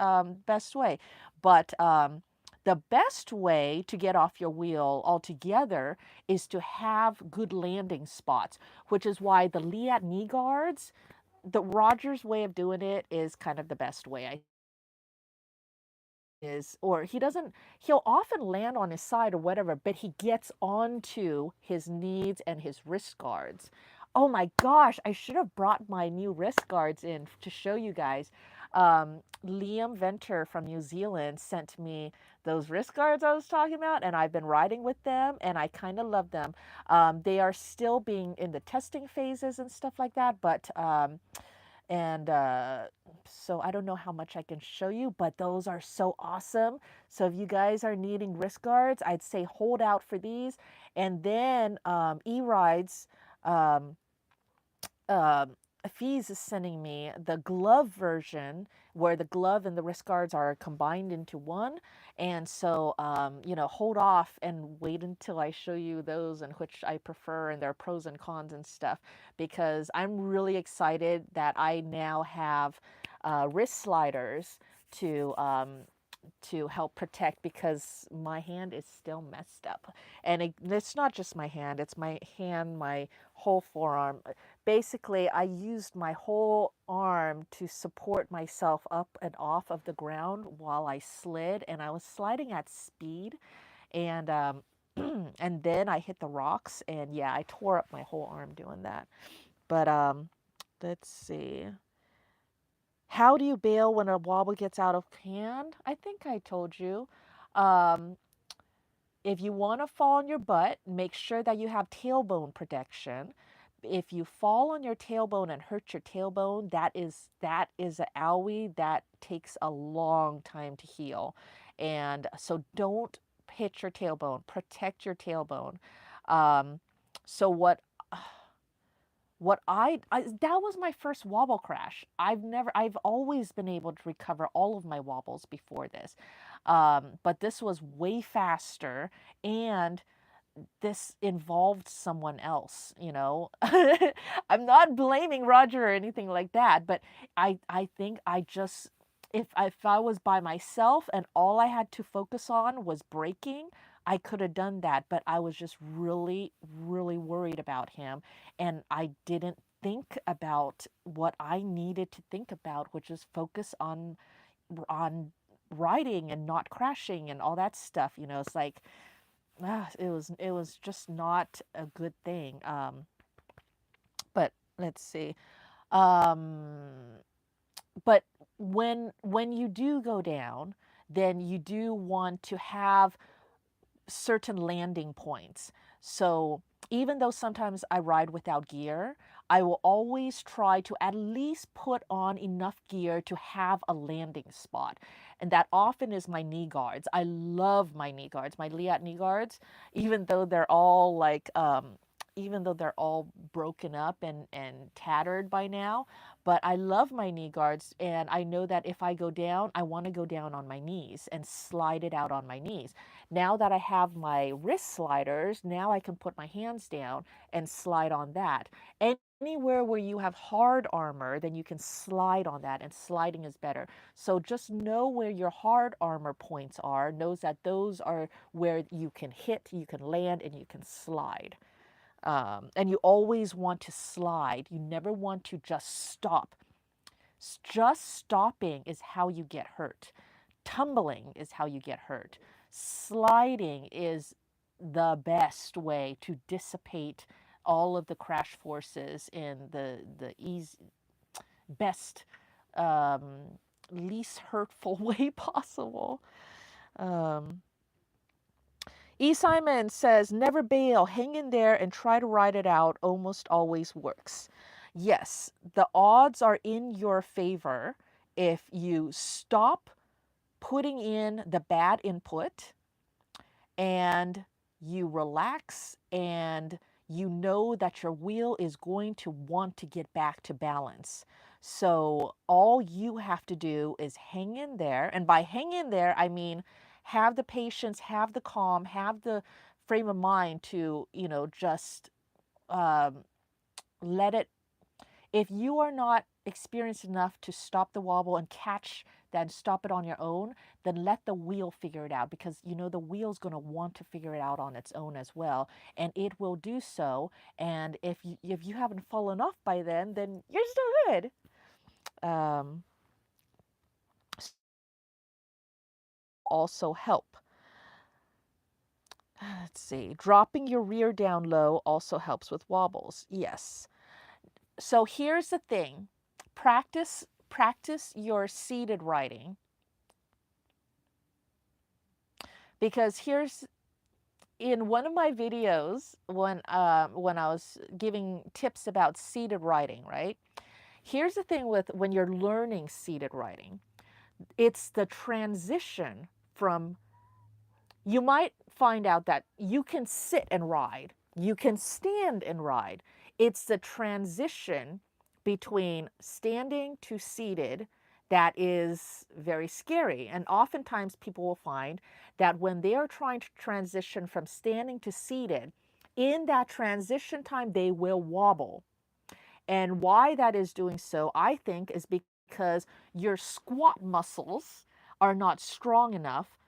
way. But the best way to get off your wheel altogether is to have good landing spots, which is why the Liat knee guards, the Rogers way of doing it is kind of the best way, I or he'll often land on his side or whatever, but he gets onto his knees and his wrist guards. Oh my gosh, I should have brought my new wrist guards in to show you guys. Liam Venter from New Zealand sent me those wrist guards I was talking about, and I've been riding with them, and I kind of love them. They are still being in the testing phases and stuff like that, but and so I don't know how much I can show you, but those are so awesome. So if you guys are needing wrist guards, I'd say hold out for these. And then E-Rides, um, um, Eevees is sending me the glove version where the glove and the wrist guards are combined into one. And so, hold off and wait until I show you those and which I prefer and their pros and cons and stuff, because I'm really excited that I now have wrist sliders to help protect, because my hand is still messed up. And it's not just my hand, it's my hand, my whole forearm. Basically, I used my whole arm to support myself up and off of the ground while I slid, and I was sliding at speed. And and then I hit the rocks, and yeah, I tore up my whole arm doing that. But let's see. How do you bail when a wobble gets out of hand? I think I told you. Um, if you want to fall on your butt, make sure that you have tailbone protection. If you fall on your tailbone and hurt your tailbone, that is an owie that takes a long time to heal. And so don't hit your tailbone. Protect your tailbone. Um, so what I that was my first wobble crash. I've always been able to recover all of my wobbles before this, but this was way faster, and this involved someone else. I'm not blaming Roger or anything like that, but I think I just, if I was by myself and all I had to focus on was braking, I could have done that, but I was just really, really worried about him, and I didn't think about what I needed to think about, which is focus on riding and not crashing and all that stuff. It's like, it was just not a good thing. But let's see. Um, but when you do go down, then you do want to have certain landing points. So even though sometimes I ride without gear, I will always try to at least put on enough gear to have a landing spot. And that often is my knee guards. I love my knee guards, my Liat knee guards, even though they're all even though they're all broken up and tattered by now. But I love my knee guards, and I know that if I go down, I want to go down on my knees and slide it out on my knees. Now that I have my wrist sliders, now I can put my hands down and slide on that. Anywhere where you have hard armor, then you can slide on that, and sliding is better. So just know where your hard armor points are, knows that those are where you can hit, you can land, and you can slide. And you always want to slide. You never want to just stop. Just stopping is how you get hurt. Tumbling is how you get hurt. Sliding is the best way to dissipate all of the crash forces in the best, least hurtful way possible. Um, E. Simon says, never bail, hang in there and try to ride it out. Almost always works. Yes, the odds are in your favor if you stop putting in the bad input and you relax, and you know that your wheel is going to want to get back to balance. So all you have to do is hang in there. And by hang in there, I mean have the patience, have the calm, have the frame of mind to, just um, let it. If you are not experienced enough to stop the wobble and catch that, stop it on your own, then let the wheel figure it out, because the wheel's going to want to figure it out on its own as well, and it will do so. And if you haven't fallen off by then you're still good. Um, also help. Let's see. Dropping your rear down low also helps with wobbles. Yes. So here's the thing. Practice your seated riding, because here's in one of my videos when I was giving tips about seated riding, right? Here's the thing with when you're learning seated riding. It's the transition from, you might find out that you can sit and ride, you can stand and ride. It's the transition between standing to seated that is very scary. And oftentimes people will find that when they are trying to transition from standing to seated, in that transition time, they will wobble. And why that is doing so, I think, is because your squat muscles are not strong enough,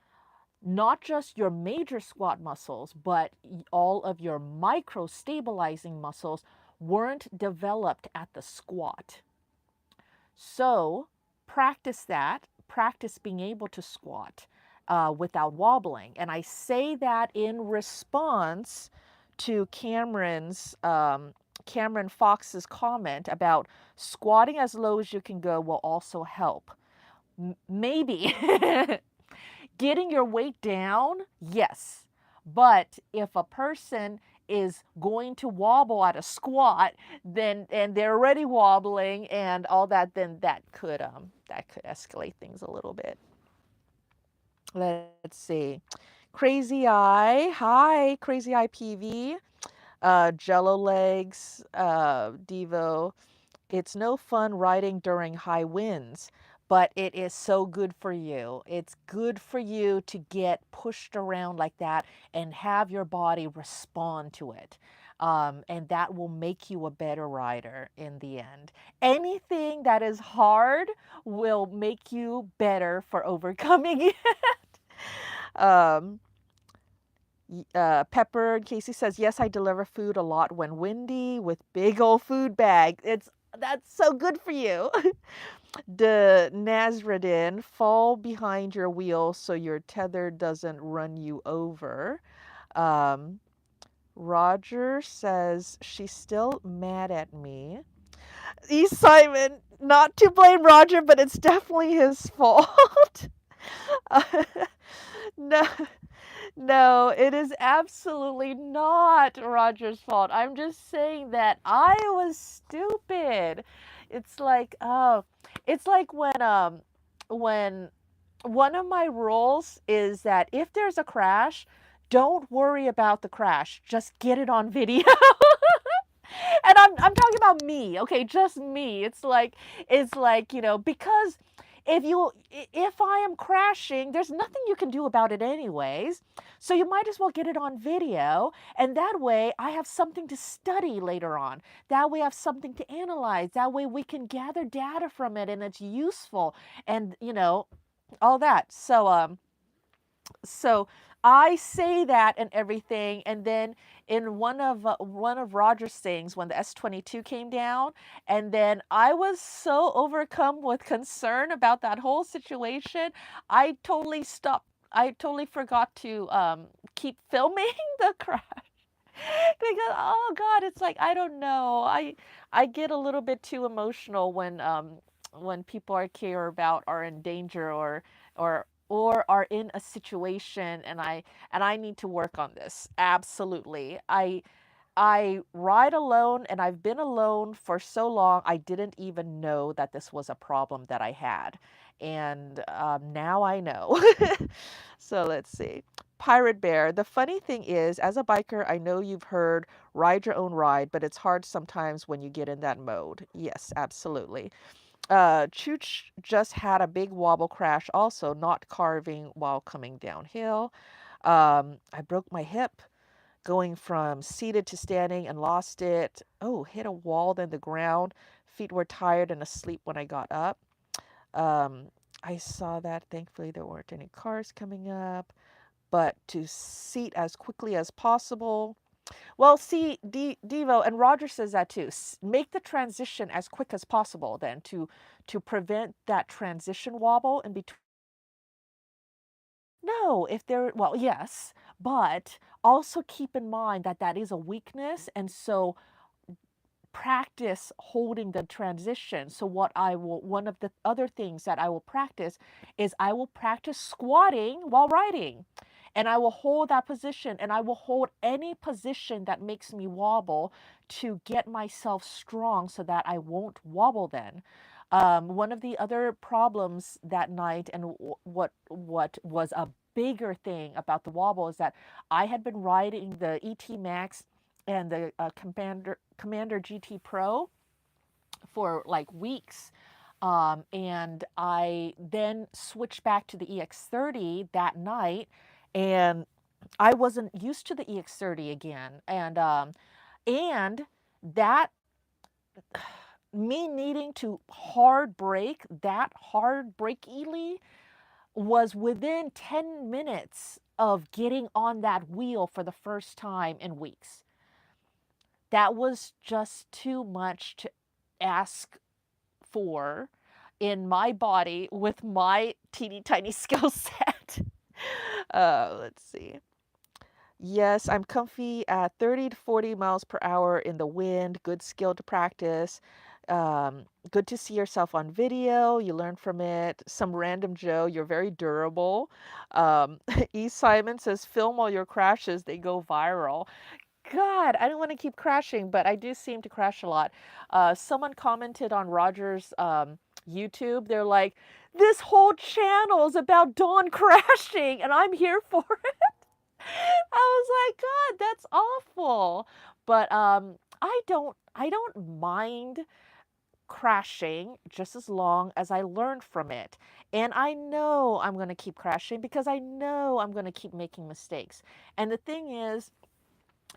not just your major squat muscles, but all of your micro stabilizing muscles weren't developed at the squat. So practice that, practice being able to squat without wobbling. And I say that in response to Cameron Fox's comment about squatting as low as you can go will also help. Maybe getting your weight down, yes. But if a person is going to wobble at a squat, then and they're already wobbling and all that, then that could escalate things a little bit. Let's see. Crazy Eye, hi, Crazy Eye PV, Jello Legs, Devo. It's no fun riding during high winds, but it is so good for you. It's good for you to get pushed around like that and have your body respond to it. And that will make you a better rider in the end. Anything that is hard will make you better for overcoming it. um, Pepper Casey says, yes, I deliver food a lot when windy with big old food bag. That's so good for you. The Nasreddin, fall behind your wheel so your tether doesn't run you over. Roger says, she's still mad at me. Simon, not to blame Roger, but it's definitely his fault. No, no, it is absolutely not Roger's fault. I'm just saying that I was stupid. It's like, oh, it's like when one of my rules is that if there's a crash, don't worry about the crash. Just get it on video. And I'm talking about me, okay, just me. It's like, you know, because if I am crashing, there's nothing you can do about it anyways. So you might as well get it on video, and that way I have something to study later on. That way I have something to analyze. That way we can gather data from it and it's useful, and you know, all that. So I say that and everything, and then in one of Roger's things, when the S22 came down, and then I was so overcome with concern about that whole situation, I totally stopped. I totally forgot to keep filming the crash. Because oh God, it's like I don't know. I get a little bit too emotional when people I care about are in danger or are in a situation, and I need to work on this. Absolutely. I ride alone, and I've been alone for so long, I didn't even know that this was a problem that I had. And now I know. So let's see. Pirate Bear, the funny thing is, as a biker, I know you've heard ride your own ride, but it's hard sometimes when you get in that mode. Yes, absolutely. Chooch just had a big wobble crash also, not carving while coming downhill. I broke my hip going from seated to standing and lost it. Oh, hit a wall, then the ground. Feet were tired and asleep when I got up. Um, I saw that. Thankfully, there weren't any cars coming up. But to seat as quickly as possible. Well, see, Devo and Roger says that too. Make the transition as quick as possible then to prevent that transition wobble in between No, if there, well, yes, but also keep in mind that that is a weakness. And so practice holding the transition. So what I will, one of the other things that I will practice is I will practice squatting while writing. And I will hold that position, and I will hold any position that makes me wobble to get myself strong so that I won't wobble then. One of the other problems that night, and what was a bigger thing about the wobble, is that I had been riding the ET Max and the Commander GT Pro for like weeks. And I then switched back to the EX30 that night, and I wasn't used to the EX30 again. And that, me needing to hard brake Ely was within 10 minutes of getting on that wheel for the first time in weeks. That was just too much to ask for in my body with my teeny tiny skill set. Let's see. Yes, I'm comfy at 30 to 40 miles per hour in the wind. Good skill to practice. Good to see yourself on video. You learn from it. Some random Joe, you're very durable. E. Simon says, film all your crashes, they go viral. God, I don't want to keep crashing, but I do seem to crash a lot. Someone commented on Roger's YouTube. They're like, this whole channel is about Dawn crashing, and I'm here for it. I was like, God, that's awful. But I don't mind crashing just as long as I learn from it. And I know I'm going to keep crashing because I know I'm going to keep making mistakes. And the thing is,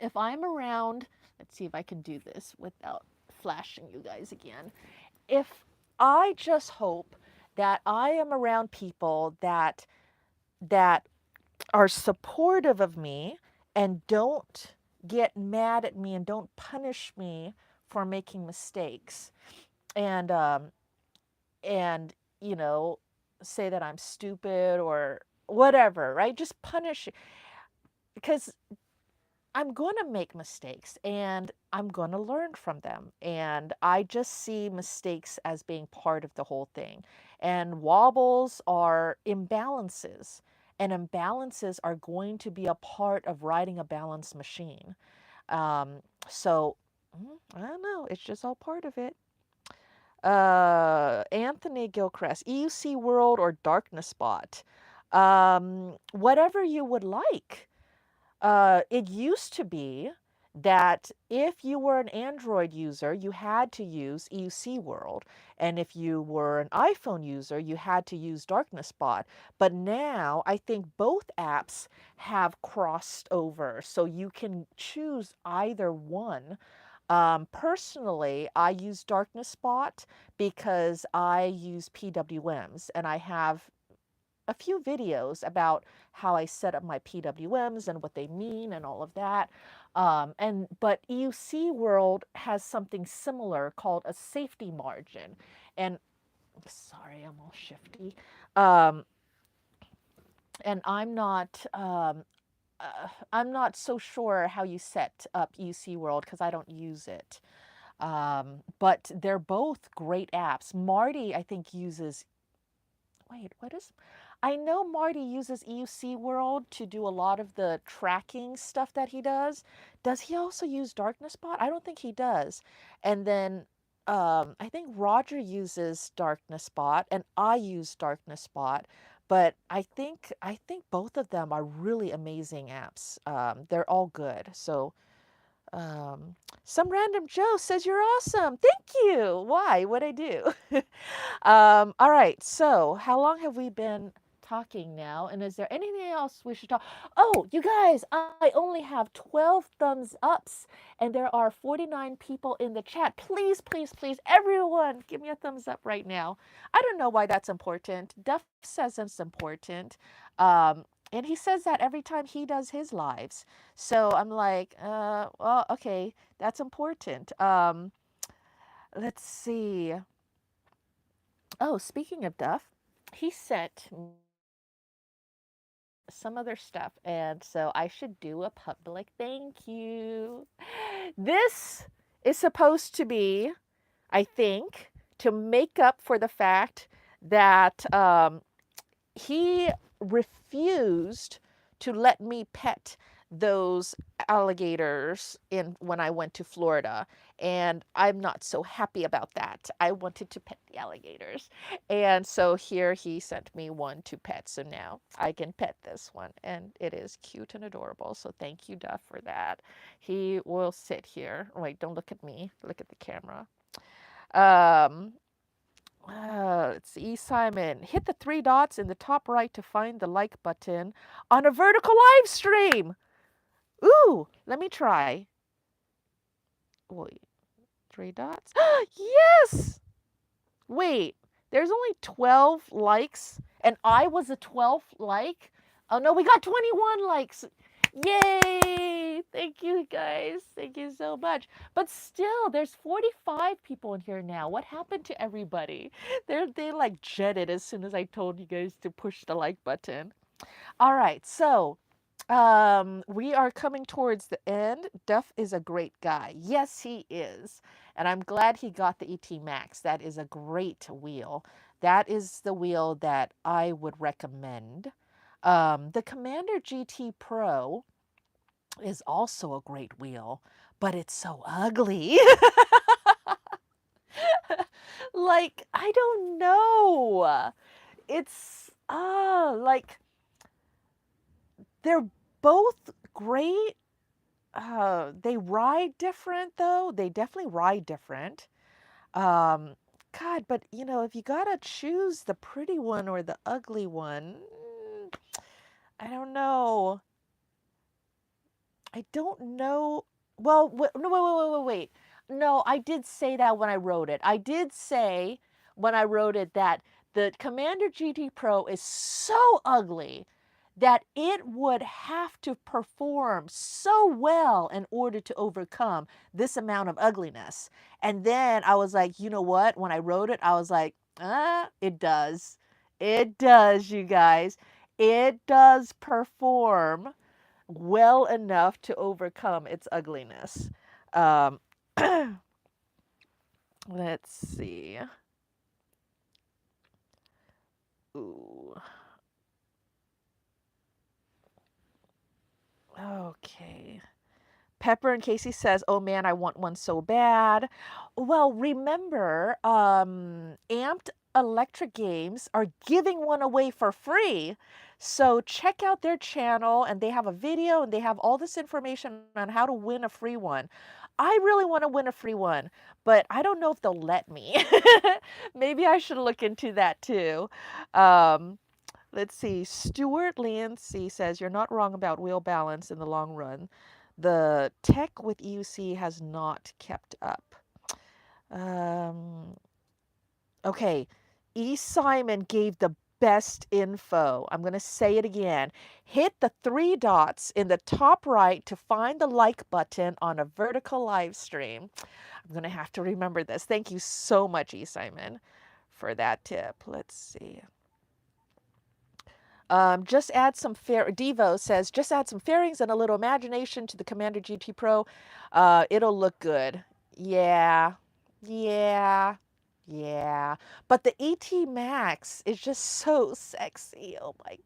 if I'm around, let's see if I can do this without flashing you guys again. If I just hope that I am around people that are supportive of me and don't get mad at me and don't punish me for making mistakes, and and you know, say that I'm stupid or whatever, right? Just punish, because I'm going to make mistakes and I'm going to learn from them. And I just see mistakes as being part of the whole thing. And wobbles are imbalances. And imbalances are going to be a part of riding a balanced machine. Um, so, I don't know. It's just all part of it. Anthony Gilchrist, EUC World or Darkness Spot? Whatever you would like. It used to be that if you were an Android user, you had to use EUC World. And if you were an iPhone user, you had to use Darkness Spot. But now I think both apps have crossed over, so you can choose either one. Personally, I use Darkness Spot because I use PWMs, and I have a few videos about how I set up my PWMs and what they mean and all of that. But EUC World has something similar called a safety margin. And sorry, I'm all shifty. Um, and I'm not so sure how you set up EUC World because I don't use it. But they're both great apps. Marty, I think, uses, wait, what is, I know Marty uses EUC World to do a lot of the tracking stuff that he does. Does he also use Darkness Spot? I don't think he does. And then I think Roger uses Darkness Spot and I use Darkness Spot. But I think both of them are really amazing apps. They're all good. So um, some random Joe says you're awesome. Thank you. Why? What'd I do? All right. So how long have we been talking now? And is there anything else we should talk? Oh, you guys, I only have 12 thumbs ups and there are 49 people in the chat. Please, please, please, everyone, give me a thumbs up right now. I don't know why that's important. Duff says it's important. And he says that every time he does his lives. So I'm like, well, okay, that's important. Let's see. Oh, speaking of Duff, he sent some other stuff. And so I should do a public thank you. This is supposed to be, I think, to make up for the fact that he refused to let me pet those alligators in when I went to Florida, and I'm not so happy about that. I wanted to pet the alligators, and so here he sent me one to pet, so now I can pet this one, and it is cute and adorable. So thank you, Duff, for that. He will sit here. Wait, don't look at me, look at the camera. um let's see, Simon. Hit the three dots in the top right to find the like button on a vertical live stream. Ooh, let me try. Wait, three dots? Yes! Wait, there's only 12 likes, and I was a 12th like? Oh no, we got 21 likes. Yay! Thank you guys. Thank you so much. But still, there's 45 people in here now. What happened to everybody? They like jetted as soon as I told you guys to push the like button. All right, so we are coming towards the end. Duff is a great guy. Yes, he is. And I'm glad he got the ET Max. That is a great wheel. That is the wheel that I would recommend. The Commander GT Pro is also a great wheel, but it's so ugly. Like, I don't know. It's like they're both great. They ride different though. They definitely ride different. Um, God, but you know, if you gotta choose the pretty one or the ugly one, I don't know. I don't know. Well, no, wait. No, I did say that when I wrote it. I did say when I wrote it that the Commander GT Pro is so ugly that it would have to perform so well in order to overcome this amount of ugliness. And then I was like, you know what? When I wrote it, I was like, it does. It does, you guys. It does perform well enough to overcome its ugliness. Um, let's see. Ooh. Okay. Pepper and Casey says, "Oh man, I want one so bad." Well, remember, Amped Electric Games are giving one away for free. So check out their channel, and they have a video, and they have all this information on how to win a free one. I really want to win a free one, but I don't know if they'll let me. Maybe I should look into that too. Um, let's see. Stuart Lancy says, "You're not wrong about wheel balance in the long run. The tech with EUC has not kept up." Okay, E. Simon gave the best info. I'm going to say it again. Hit the three dots in the top right to find the like button on a vertical live stream. I'm going to have to remember this. Thank you so much, E. Simon, for that tip. Let's see. Just add some Devo says, just add some fairings and a little imagination to the Commander GT Pro. It'll look good. Yeah, yeah, yeah. But the ET Max is just so sexy. Oh my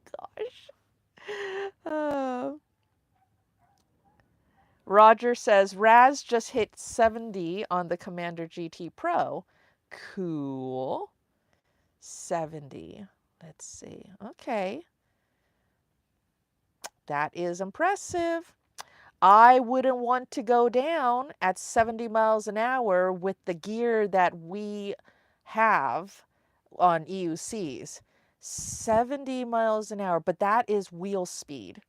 gosh. Roger says, Raz just hit 70 on the Commander GT Pro. Cool. 70. Let's see. Okay. That is impressive. I wouldn't want to go down at 70 miles an hour with the gear that we have on EUCs. 70 miles an hour, but that is wheel speed.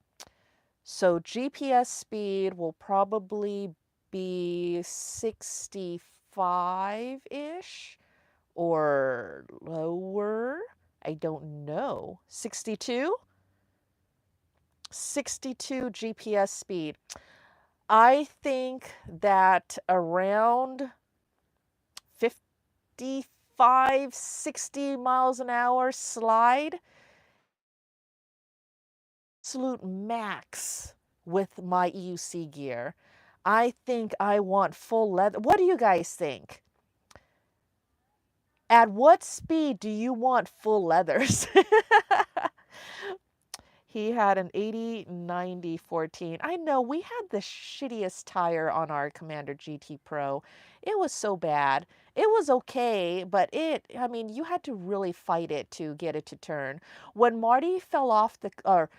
So GPS speed will probably be 65-ish or lower. I don't know. 62? 62 GPS speed. I think that around 55, 60 miles an hour slide absolute max with my EUC gear. I think I want full leather. What do you guys think? At what speed do you want full leathers? He had an 80, 90, 14. I know we had the shittiest tire on our Commander GT Pro. It was so bad. It was okay, but I mean, you had to really fight it to get it to turn. When Marty fell off or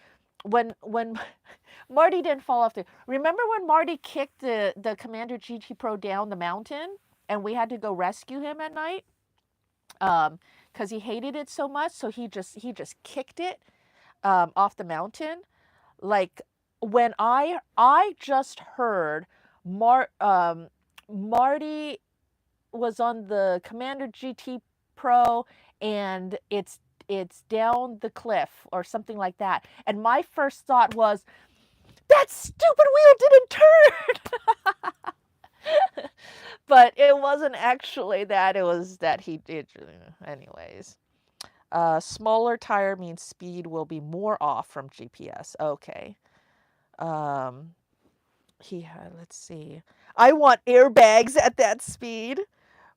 when Marty didn't fall off remember when Marty kicked the Commander GT Pro down the mountain and we had to go rescue him at night? Because he hated it so much, so he just kicked it off the mountain. Like when I just heard Marty was on the Commander GT Pro and it's down the cliff or something like that, and my first thought was, that stupid wheel didn't turn. But it wasn't actually that. It was that he did. Anyways. Smaller tire means speed will be more off from GPS. Okay. He had, let's see. I want airbags at that speed.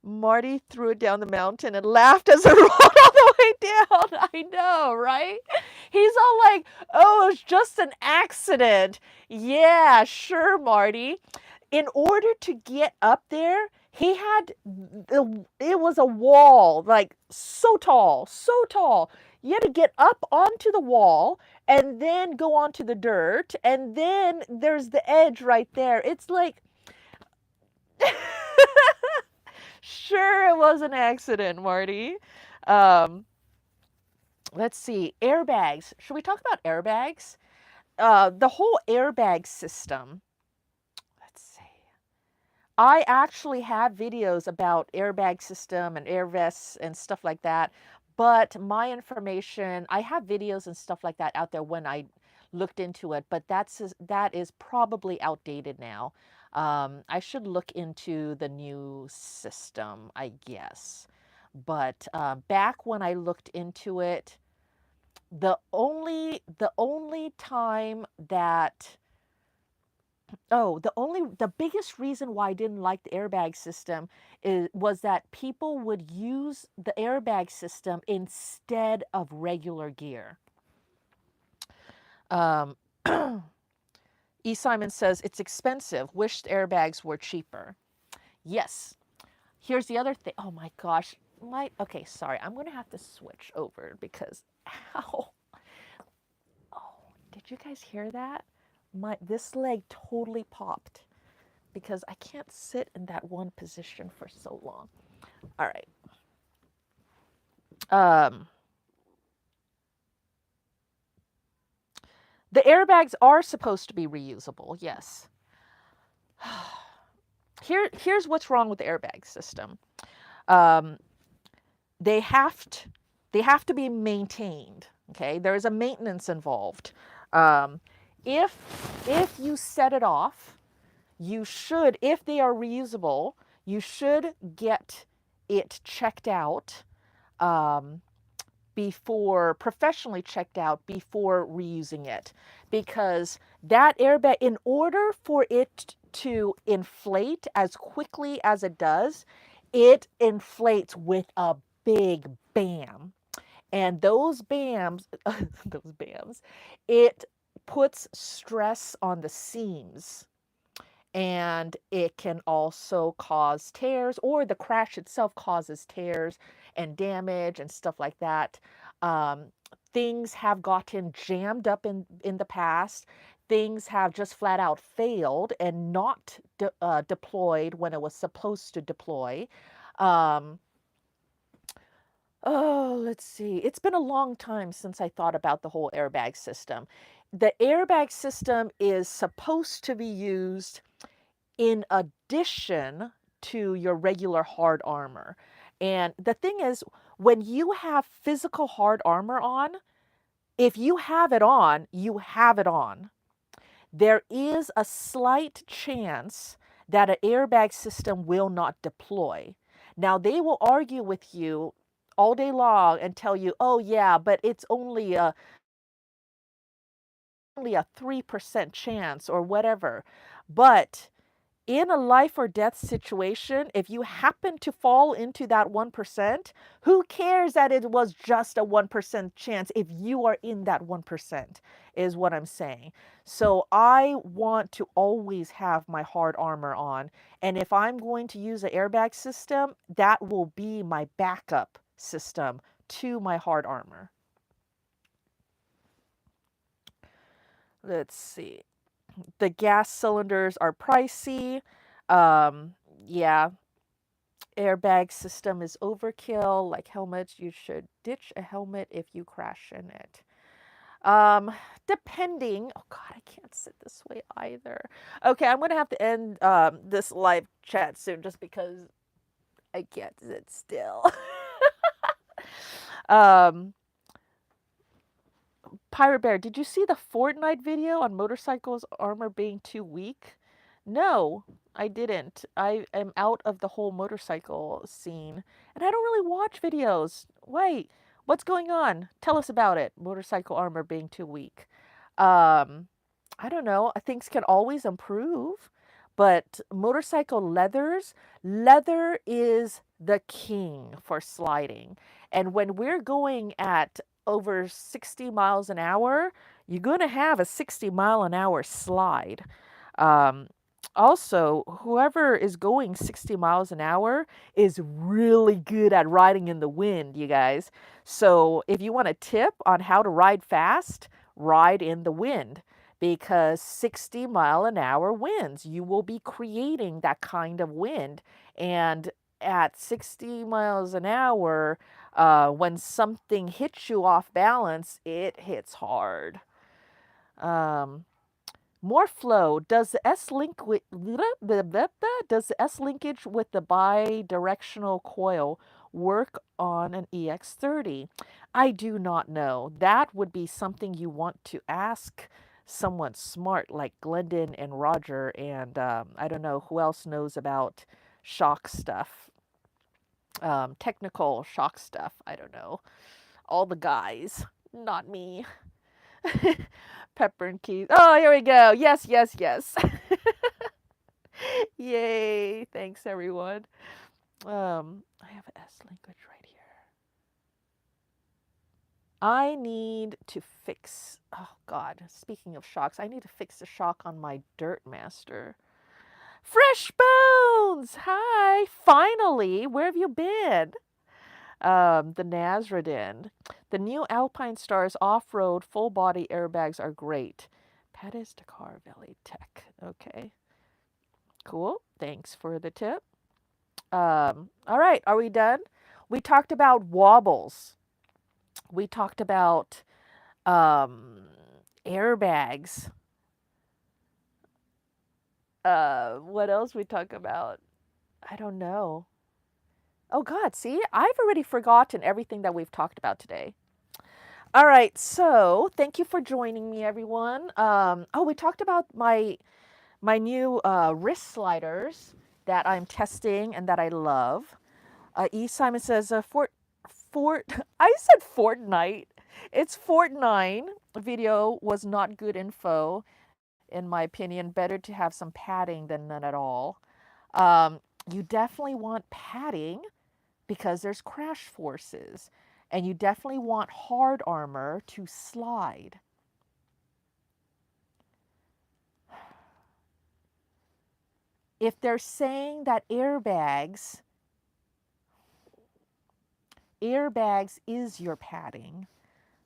Marty threw it down the mountain and laughed as it rolled all the way down. I know, right? He's all like, oh, it was just an accident. Yeah, sure, Marty. In order to get up there, he had, it was a wall, like so tall, so tall. You had to get up onto the wall and then go onto the dirt. And then there's the edge right there. It's like, sure, it was an accident, Marty. Let's see, airbags. Should we talk about airbags? The whole airbag system. Let's see. I actually have videos about airbag system and air vests and stuff like that. But my information, I have videos and stuff like that out there when I looked into it, but that is probably outdated now. I should look into the new system, I guess. But back when I looked into it, the only time that the biggest reason why I didn't like the airbag system was that people would use the airbag system instead of regular gear. E. Simon says, it's expensive. Wished airbags were cheaper. Yes. Here's the other thing. Oh my gosh. Okay, sorry. I'm going to have to switch over because, ow. Oh, did you guys hear that? This leg totally popped because I can't sit in that one position for so long. All right. The airbags are supposed to be reusable, yes. Here's what's wrong with the airbag system. They have to be maintained. Okay, there's a maintenance involved. If you set it off, you should, if they are reusable, you should get it checked out professionally checked out before reusing it, because that airbag, in order for it to inflate as quickly as it does, it inflates with a big bam. And those bams, it puts stress on the seams, and it can also cause tears, or the crash itself causes tears and damage and stuff like that. Things have gotten jammed up in the past. Things have just flat out failed and not deployed when it was supposed to deploy. Let's see. It's been a long time since I thought about the whole airbag system. The airbag system is supposed to be used in addition to your regular hard armor. And the thing is, when you have physical hard armor on, if you have it on, you have it on. There is a slight chance that an airbag system will not deploy. Now, they will argue with you all day long and tell you, oh yeah, but it's only a only a 3% chance or whatever. But in a life or death situation, if you happen to fall into that 1%, who cares that it was just a 1% chance if you are in that 1%, is what I'm saying. So I want to always have my hard armor on. And if I'm going to use an airbag system, that will be my backup system to my hard armor. Let's see. The gas cylinders are pricey. Yeah, airbag system is overkill. Like helmets, you should ditch a helmet if you crash in it. Depending. Oh God, I can't sit this way either. Okay, I'm gonna have to end this live chat soon just because I can't sit still. um, Pirate Bear, did you see the Fortnite video on motorcycles armor being too weak? No, I didn't. I am out of the whole motorcycle scene. And I don't really watch videos. Wait, what's going on? Tell us about it. Motorcycle armor being too weak. I don't know. Things can always improve. But motorcycle leather is the king for sliding. And when we're going at over 60 miles an hour, you're going to have a 60-mile-an-hour slide. Um, Also, whoever is going 60 miles an hour is really good at riding in the wind, you guys. So, if you want a tip on how to ride fast, ride in the wind because 60-mile-an-hour winds, you will be creating that kind of wind. And at 60 miles an hour, when something hits you off balance, it hits hard. Um, More flow. Does the S linkage with the bi-directional coil work on an EX30? I do not know. That would be something you want to ask someone smart like Glendon and Roger, and I don't know who else knows about shock stuff, technical shock stuff. I don't know. All the guys, not me. Pepper and keys. Oh, here we go. Yes, yes, yes. Yay. Thanks, everyone. I have an S linkage right here. I need to fix, oh God, speaking of shocks, I need to fix the shock on my Dirt Master. Fresh Bones! Hi! Finally! Where have you been? The Nasreddin. The new Alpine Stars off-road full-body airbags are great. Pettis Dakar Valley Tech. Okay. Cool. Thanks for the tip. All right. Are we done? We talked about wobbles. We talked about airbags. What else we talk about? I don't know. Oh God, see, I've already forgotten everything that we've talked about today. All right, so thank you for joining me, everyone. Oh, we talked about my new wrist sliders that I'm testing and that I love. E. Simon says, I said Fortnite. It's Fortnite. Video was not good info, in my opinion. Better to have some padding than none at all. You definitely want padding because there's crash forces. And you definitely want hard armor to slide. If they're saying that airbags is your padding,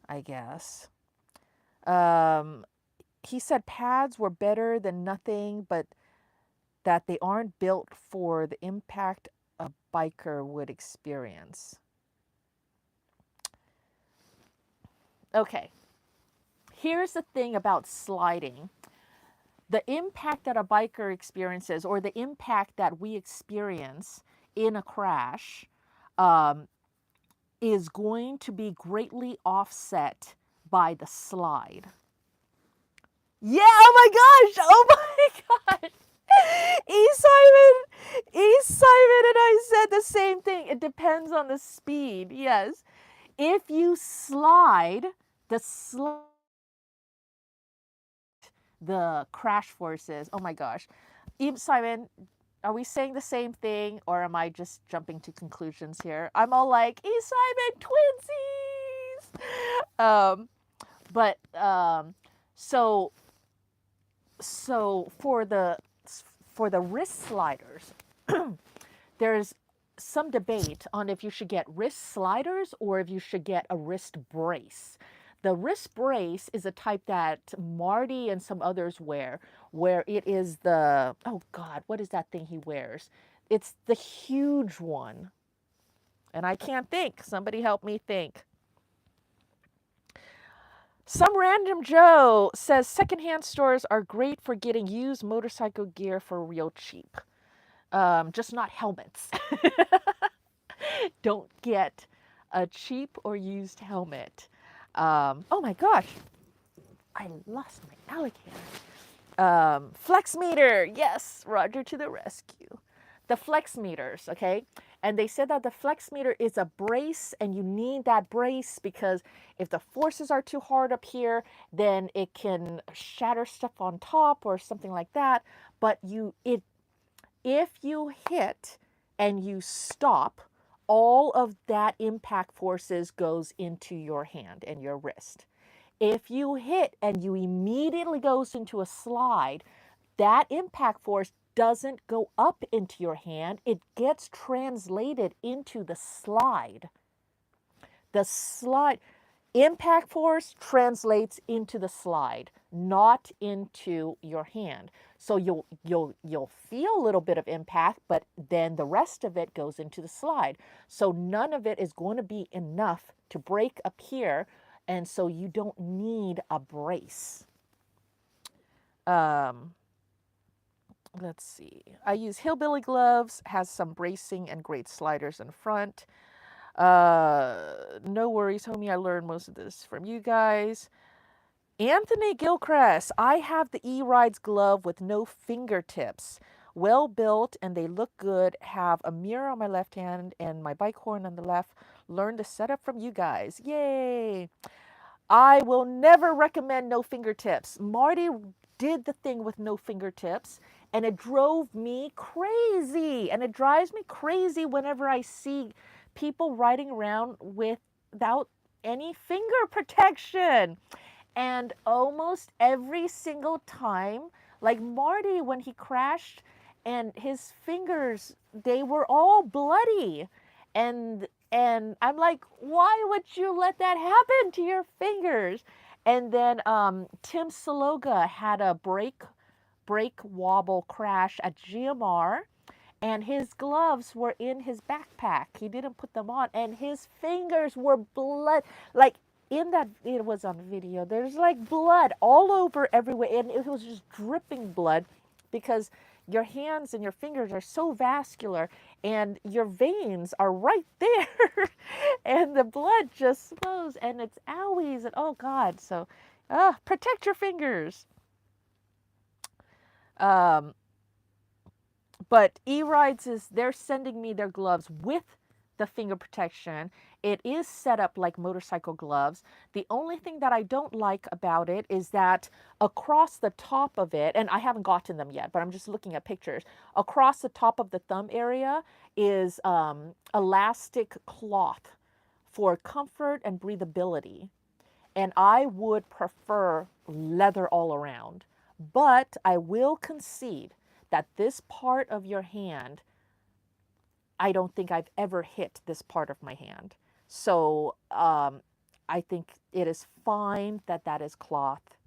I guess. He said pads were better than nothing, but that they aren't built for the impact a biker would experience. Okay, here's the thing about sliding. The impact that a biker experiences, or the impact that we experience in a crash, is going to be greatly offset by the slide. Yeah, oh my gosh, oh my gosh. E. Simon and I said the same thing. It depends on the speed, yes. If you slide, the slide the crash forces. Oh my gosh. Simon, are we saying the same thing or am I just jumping to conclusions here? I'm all like, Simon, twinsies. But so so for the wrist sliders, there's some debate on if you should get wrist sliders or if you should get a wrist brace. The wrist brace is a type that Marty and some others wear, where it is the, oh God, what is that thing he wears? It's the huge one. And I can't think. Somebody help me think. Some random Joe says secondhand stores are great for getting used motorcycle gear for real cheap. Just not helmets. Don't get a cheap or used helmet. Oh my gosh, I lost my alligator. Flex meter, yes, Roger to the rescue. The flex meters, okay? And they said that the flex meter is a brace and you need that brace because if the forces are too hard up here, then it can shatter stuff on top or something like that. But if you hit and you stop, all of that impact forces goes into your hand and your wrist. If you hit and you immediately goes into a slide, that impact force doesn't go up into your hand. It gets translated into the slide. The slide impact force translates into the slide, not into your hand. So you'll feel a little bit of impact, but then the rest of it goes into the slide. So none of it is going to be enough to break up here, and so you don't need a brace. Let's see. I use Hillbilly Gloves, has some bracing and great sliders in front. No worries, homie. I learned most of this from you guys. Anthony Gilchrist, I have the E-Rides glove with no fingertips. Well built and they look good. Have a mirror on my left hand and my bike horn on the left. Learned the setup from you guys. Yay! I will never recommend no fingertips. Marty did the thing with no fingertips and it drove me crazy. And it drives me crazy whenever I see people riding around without any finger protection. And almost every single time, like Marty, when he crashed and his fingers, they were all bloody. And I'm like, why would you let that happen to your fingers? And then Tim Saloga had a break wobble crash at GMR and his gloves were in his backpack. He didn't put them on and his fingers were blood, like in that, it was on video, there's like blood all over everywhere and it was just dripping blood because your hands and your fingers are so vascular and your veins are right there and the blood just flows and it's owies and oh God. So protect your fingers. But E-Rides they're sending me their gloves with the finger protection. It is set up like motorcycle gloves. The only thing that I don't like about it is that across the top of it, and I haven't gotten them yet, but I'm just looking at pictures, across the top of the thumb area is elastic cloth for comfort and breathability. And I would prefer leather all around. But I will concede that this part of your hand, I don't think I've ever hit this part of my hand. So I think it is fine that that is cloth,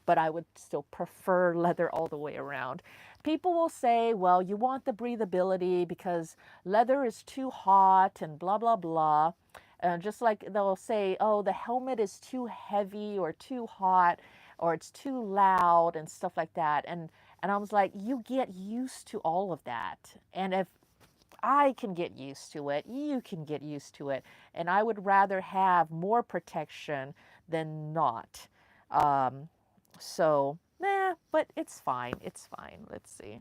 but I would still prefer leather all the way around. People will say, well, you want the breathability because leather is too hot and blah, blah, blah. Just like they'll say, oh, the helmet is too heavy or too hot or it's too loud and stuff like that. And I was like, you get used to all of that. And if I can get used to it, you can get used to it. And I would rather have more protection than not. So, but it's fine. It's fine. Let's see.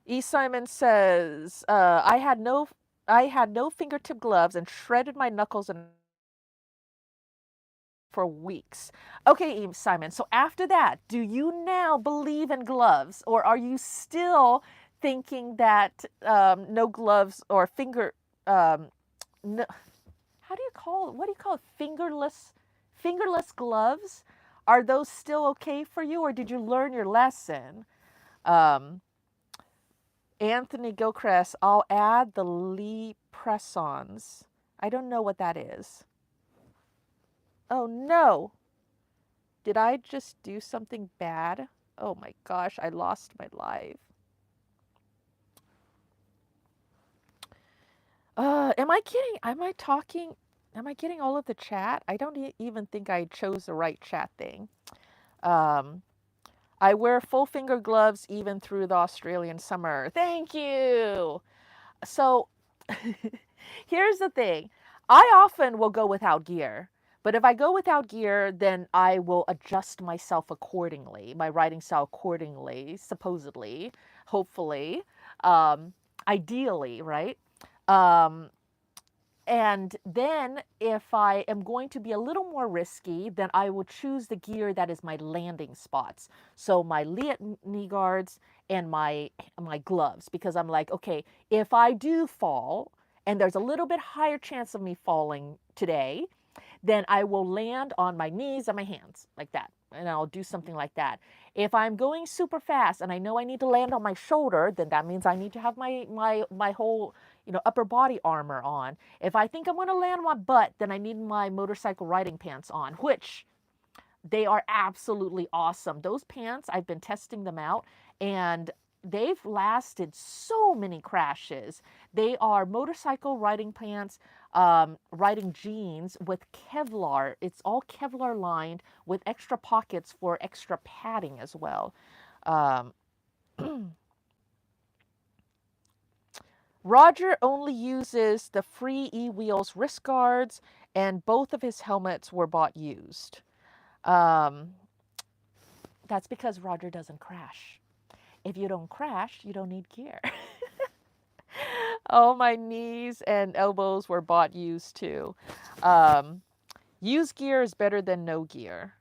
E. Simon says, I had no fingertip gloves and shredded my knuckles and for weeks. Okay, Simon, so after that, do you now believe in gloves, or are you still thinking that no gloves or no, how do you call it? What do you call it? Fingerless gloves? Are those still okay for you, or did you learn your lesson? Um, Anthony Gilchrist, I'll add the Lee press-ons. I don't know what that is. Oh no. Did I just do something bad? Oh my gosh, I lost my life. Am I kidding? Am I talking? Am I getting all of the chat? I don't even think I chose the right chat thing. I wear full finger gloves even through the Australian summer. Thank you. So here's the thing. I often will go without gear. But if I go without gear, then I will adjust myself accordingly, my writing style accordingly, supposedly, hopefully, ideally, right? Um, and then if I am going to be a little more risky, then I will choose the gear that is my landing spots. So my knee guards and my gloves, because I'm like, okay, if I do fall, and there's a little bit higher chance of me falling today, then I will land on my knees and my hands like that. And I'll do something like that. If I'm going super fast and I know I need to land on my shoulder, then that means I need to have my whole, upper body armor on. If I think I'm going to land on my butt, then I need my motorcycle riding pants on, which they are absolutely awesome. Those pants, I've been testing them out, and they've lasted so many crashes. They are motorcycle riding pants, riding jeans with Kevlar. It's all Kevlar lined with extra pockets for extra padding as well. Um, Roger only uses the free E-Wheels wrist guards, and both of his helmets were bought used. Um, that's because Roger doesn't crash. If you don't crash, you don't need gear. Oh, my knees and elbows were bought used too. Used gear is better than no gear.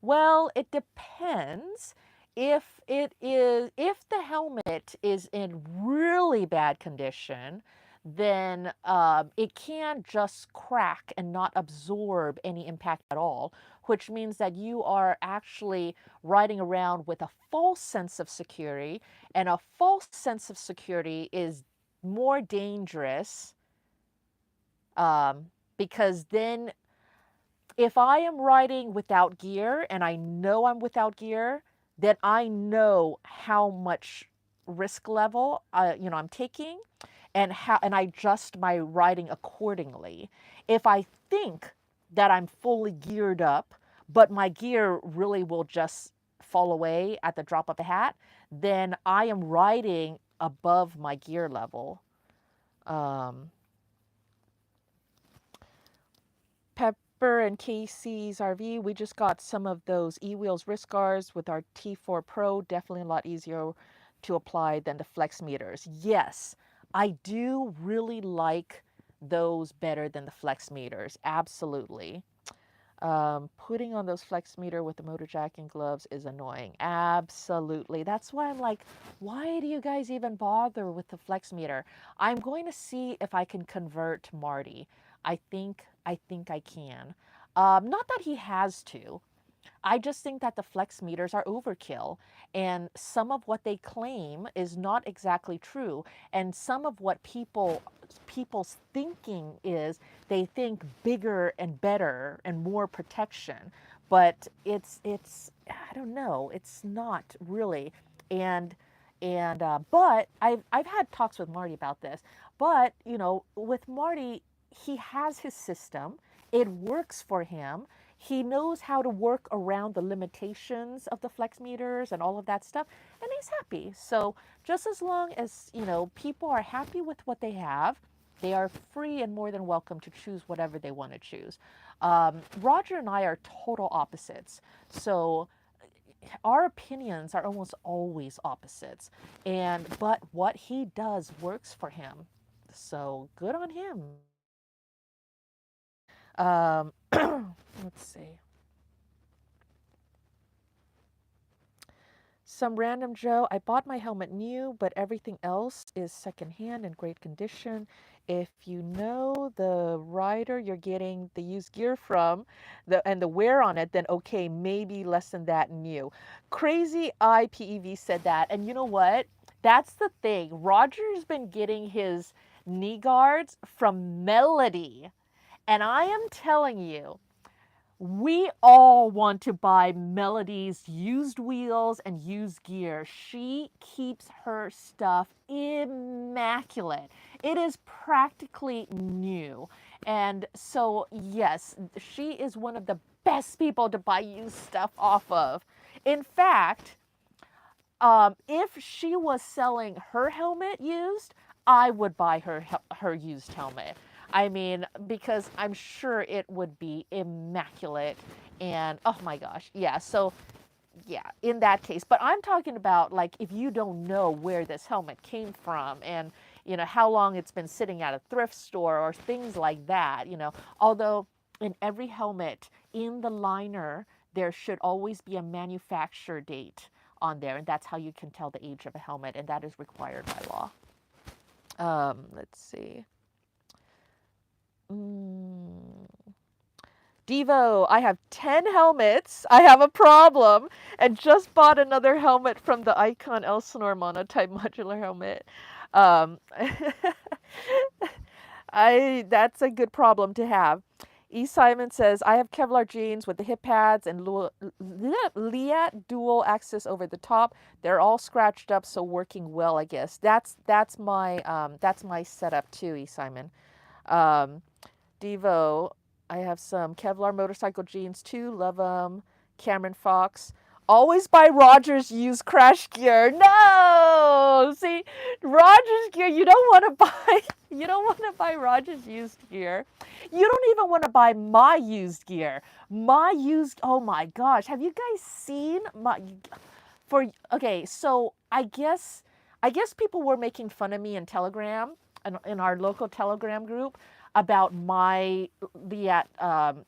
Well, it depends. If the helmet is in really bad condition, then it can just crack and not absorb any impact at all, which means that you are actually riding around with a false sense of security, and a false sense of security is more dangerous, because then if I am riding without gear and I know I'm without gear, then I know how much risk level I'm taking, and I adjust my riding accordingly. If I think that I'm fully geared up, but my gear really will just fall away at the drop of a hat, then I am riding above my gear level. Pepper and Casey's RV, we just got some of those E-Wheels wrist guards with our T4 Pro. Definitely a lot easier to apply than the flex meters. Yes, I do really like those better than the flex meters. Absolutely. Putting on those flex meter with the motor jack and gloves is annoying. Absolutely. That's why I'm like, why do you guys even bother with the flex meter? I'm going to see if I can convert Marty. I think I can. Not that he has to. I just think that the flex meters are overkill, and some of what they claim is not exactly true, and some of what people's thinking is they think bigger and better and more protection, but it's I don't know, it's not really. And and uh, but I've had talks with Marty about this, but with Marty, he has his system. It works for him. He knows how to work around the limitations of the flex meters and all of that stuff, and he's happy. So just as long as people are happy with what they have, they are free and more than welcome to choose whatever they want to choose. Roger and I are total opposites, so our opinions are almost always opposites. But what he does works for him, so good on him. Let's see. Some random Joe, I bought my helmet new, but everything else is secondhand in great condition. If you know the rider you're getting the used gear from and the wear on it, then okay, maybe less than that new. Crazy IPEV said that. And you know what? That's the thing. Roger's been getting his knee guards from Melody. And I am telling you, we all want to buy Melody's used wheels and used gear. She keeps her stuff immaculate. It is practically new. And so, yes, she is one of the best people to buy used stuff off of. In fact, if she was selling her helmet used, I would buy her used helmet. I mean, because I'm sure it would be immaculate. And oh my gosh, yeah. So yeah, in that case. But I'm talking about like if you don't know where this helmet came from and how long it's been sitting at a thrift store or things like that. Although in every helmet in the liner there should always be a manufacture date on there, and that's how you can tell the age of a helmet, and that is required by law. Let's see. Devo, I have 10 helmets. I have a problem and just bought another helmet from the Icon Elsinore monotype modular helmet. That's a good problem to have. E. Simon says, I have Kevlar jeans with the hip pads and Liat dual axis over the top. They're all scratched up, so working well, I guess. That's my setup too, E. Simon. Devo, I have some Kevlar motorcycle jeans too. Love them. Cameron Fox. Always buy Rogers used crash gear. No! See, Rogers gear, you don't want to buy Rogers used gear. You don't even want to buy my used gear. Oh my gosh. Have you guys seen okay, so I guess people were making fun of me in Telegram, in our local Telegram group, about my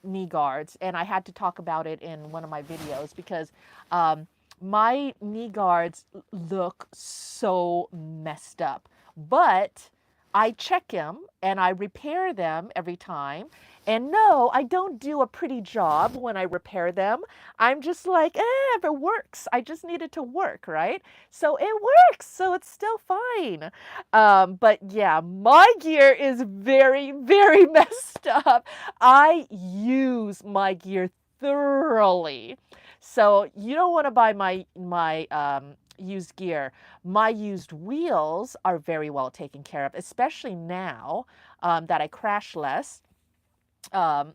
knee guards, and I had to talk about it in one of my videos because my knee guards look so messed up, but I check them and I repair them every time. And no, I don't do a pretty job when I repair them. I'm just like, if it works, I just need it to work, right? So it works, so it's still fine. But yeah, my gear is very, very messed up. I use my gear thoroughly. So you don't want to buy my used gear. My used wheels are very well taken care of, especially now that I crash less. Um,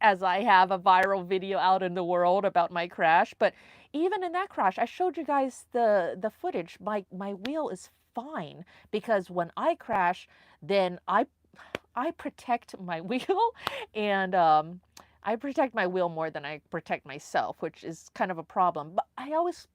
as I have a viral video out in the world about my crash. But even in that crash, I showed you guys the footage. My wheel is fine because when I crash, then I protect my wheel, and I protect my wheel more than I protect myself, which is kind of a problem. But I always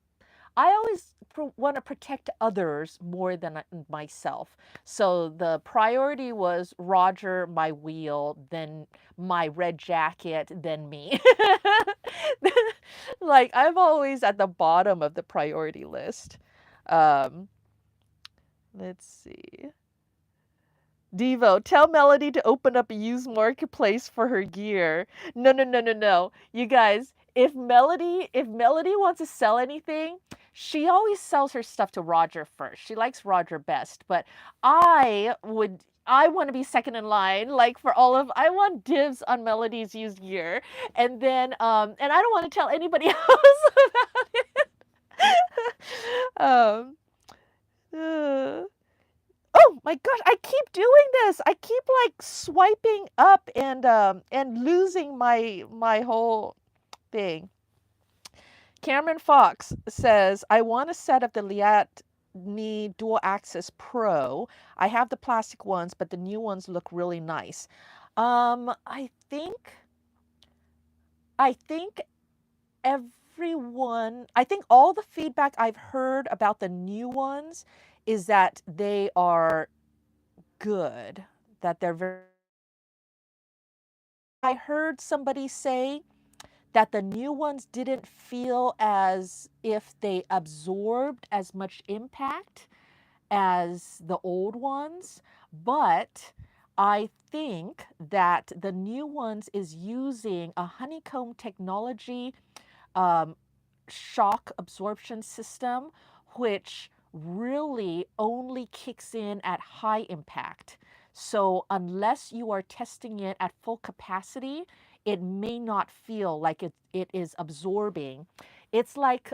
want to protect others more than myself. So the priority was Roger, my wheel, then my red jacket, then me. Like I'm always at the bottom of the priority list. Um, let's see. Devo, tell Melody to open up a used marketplace for her gear. No, no, no, no, no. You guys, if Melody wants to sell anything, she always sells her stuff to Roger first. She likes Roger best, but I want to be second in line, like I want dibs on Melody's used gear. And then and I don't want to tell anybody else about it. um Oh my gosh, I keep doing this. I keep like swiping up and losing my whole thing. Cameron Fox says, I want to set up the Liat Knee Dual Axis Pro. I have the plastic ones, but the new ones look really nice. I think I think all the feedback I've heard about the new ones is that they are good, that they're very heard somebody say that the new ones didn't feel as if they absorbed as much impact as the old ones, but I think that the new ones is using a honeycomb technology um, shock absorption system, which really only kicks in at high impact. So unless you are testing it at full capacity, it may not feel like it is absorbing. It's like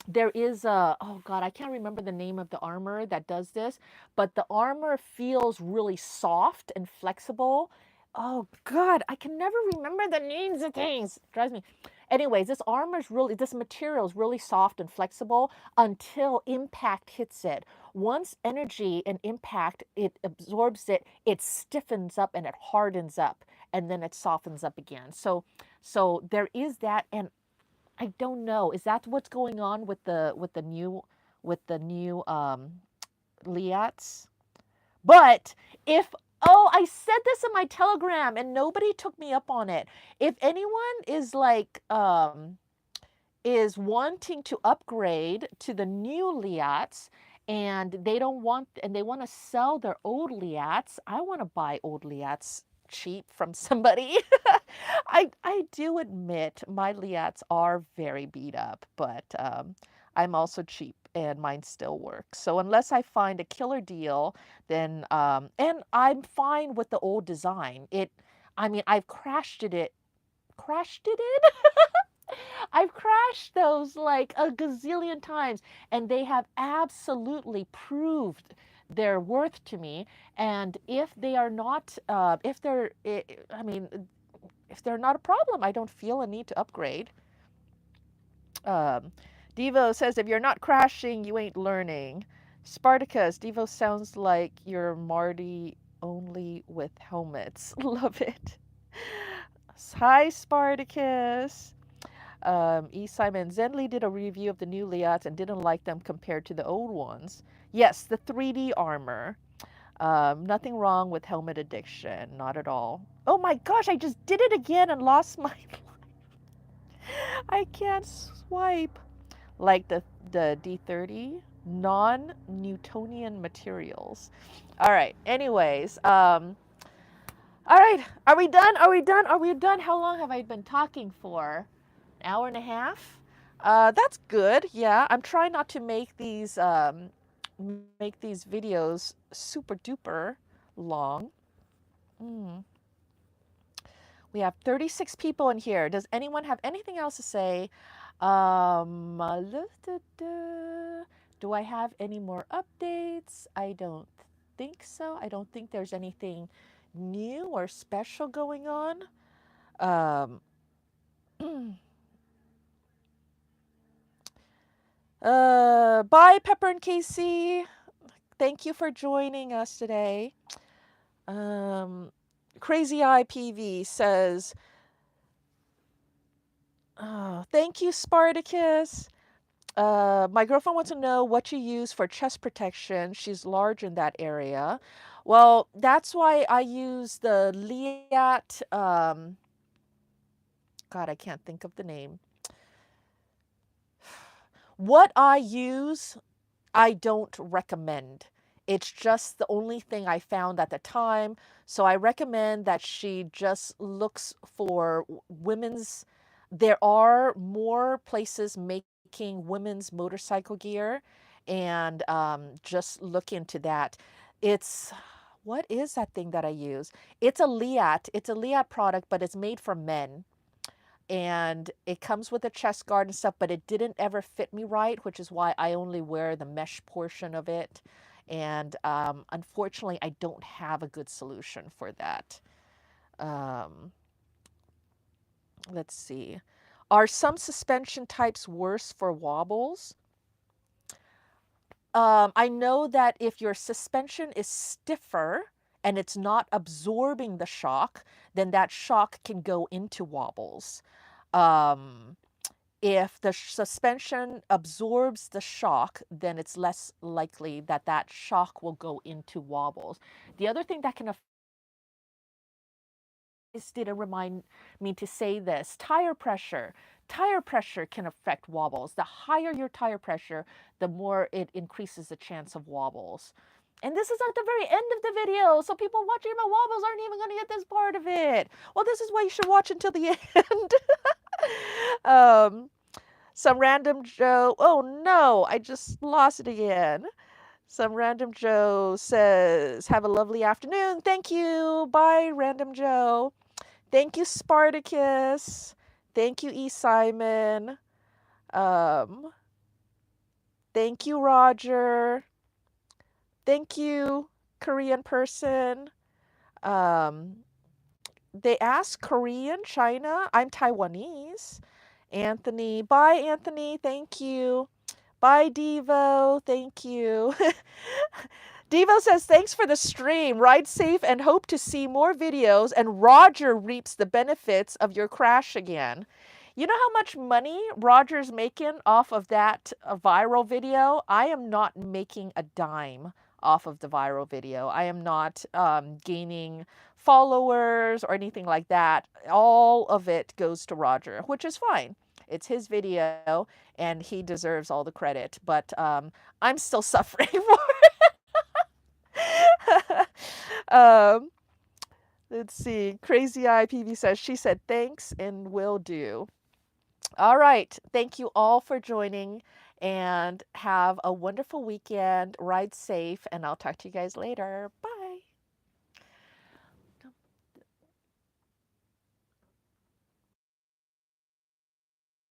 there is a, oh God, I can't remember the name of the armor that does this, but the armor feels really soft and flexible. Oh God, I can never remember the names of things. It drives me. Anyways, this material is really soft and flexible until impact hits it. Once energy and impact, it absorbs it, it stiffens up and it hardens up, and then it softens up again. So there is that, and I don't know. Is that what's going on with the new Liats? But if, oh, I said this in my Telegram and nobody took me up on it. If anyone is like is wanting to upgrade to the new Liats and they want to sell their old Liats, I want to buy old Liats cheap from somebody. I do admit my Liats are very beat up, but I'm also cheap and mine still works. So unless I find a killer deal, then and I'm fine with the old design. I mean, I've crashed it in. I've crashed those like a gazillion times, and they have absolutely proved their worth to me. And if they are not, if they're, I mean, if they're not a problem, I don't feel a need to upgrade. Um, Devo says, if you're not crashing, you ain't learning. Spartacus, Devo sounds like you're Marty only with helmets. Love it. Hi, Spartacus. E. Simon Zenley did a review of the new Liats and didn't like them compared to the old ones. Yes, the 3D armor. Nothing wrong with helmet addiction, not at all. Oh my gosh, I just did it again and lost my life. I can't swipe. Like the D30, non-Newtonian materials. All right, anyways, all right, are we done? Are we done? Are we done? How long have I been talking for? An hour and a half? That's good. Yeah, I'm trying not to make these videos super duper long. Mm. We have 36 people in here. Does anyone have anything else to say? Do I have any more updates? I don't think so. I don't think there's anything new or special going on. Um, bye, Pepper and Casey. Thank you for joining us today. Crazy Eye PV says, oh, thank you, Spartacus. My girlfriend wants to know what you use for chest protection. She's large in that area. Well, that's why I use the Liat. God, I can't think of the name. What I use, I don't recommend. It's just the only thing I found at the time. So I recommend that she just looks for women's. There are more places making women's motorcycle gear, and just look into that. It's, what is that thing that I use? It's a Liat. It's a Liat product, but it's made for men, and it comes with a chest guard and stuff, but it didn't ever fit me right, which is why I only wear the mesh portion of it. And unfortunately, I don't have a good solution for that. Um, let's see. Are some suspension types worse for wobbles? I know that if your suspension is stiffer and it's not absorbing the shock, then that shock can go into wobbles. Um, if the suspension absorbs the shock, then it's less likely that that shock will go into wobbles. The other thing that can didn't remind me to say this. Tire pressure. Tire pressure can affect wobbles. The higher your tire pressure, the more it increases the chance of wobbles. And this is at the very end of the video, so people watching my wobbles aren't even going to get this part of it. Well, this is why you should watch until the end. Some random Joe. Oh no, I just lost it again. Some random Joe says, have a lovely afternoon. Thank you. Bye, random Joe. Thank you, Spartacus. Thank you, E. Simon. Um, thank you, Roger. Thank you, Korean person. Um, they ask Korean, China. I'm Taiwanese. Anthony. Bye, Anthony. Thank you. Bye, Devo. Thank you. Devo says, thanks for the stream. Ride safe and hope to see more videos. And Roger reaps the benefits of your crash again. You know how much money Roger's making off of that viral video? I am not making a dime off of the viral video. I am not gaining followers or anything like that. All of it goes to Roger, which is fine. It's his video and he deserves all the credit, but I'm still suffering for it. Let's see. Crazy Eye PV says, she said thanks and will do. All right. Thank you all for joining and have a wonderful weekend. Ride safe, and I'll talk to you guys later. Bye.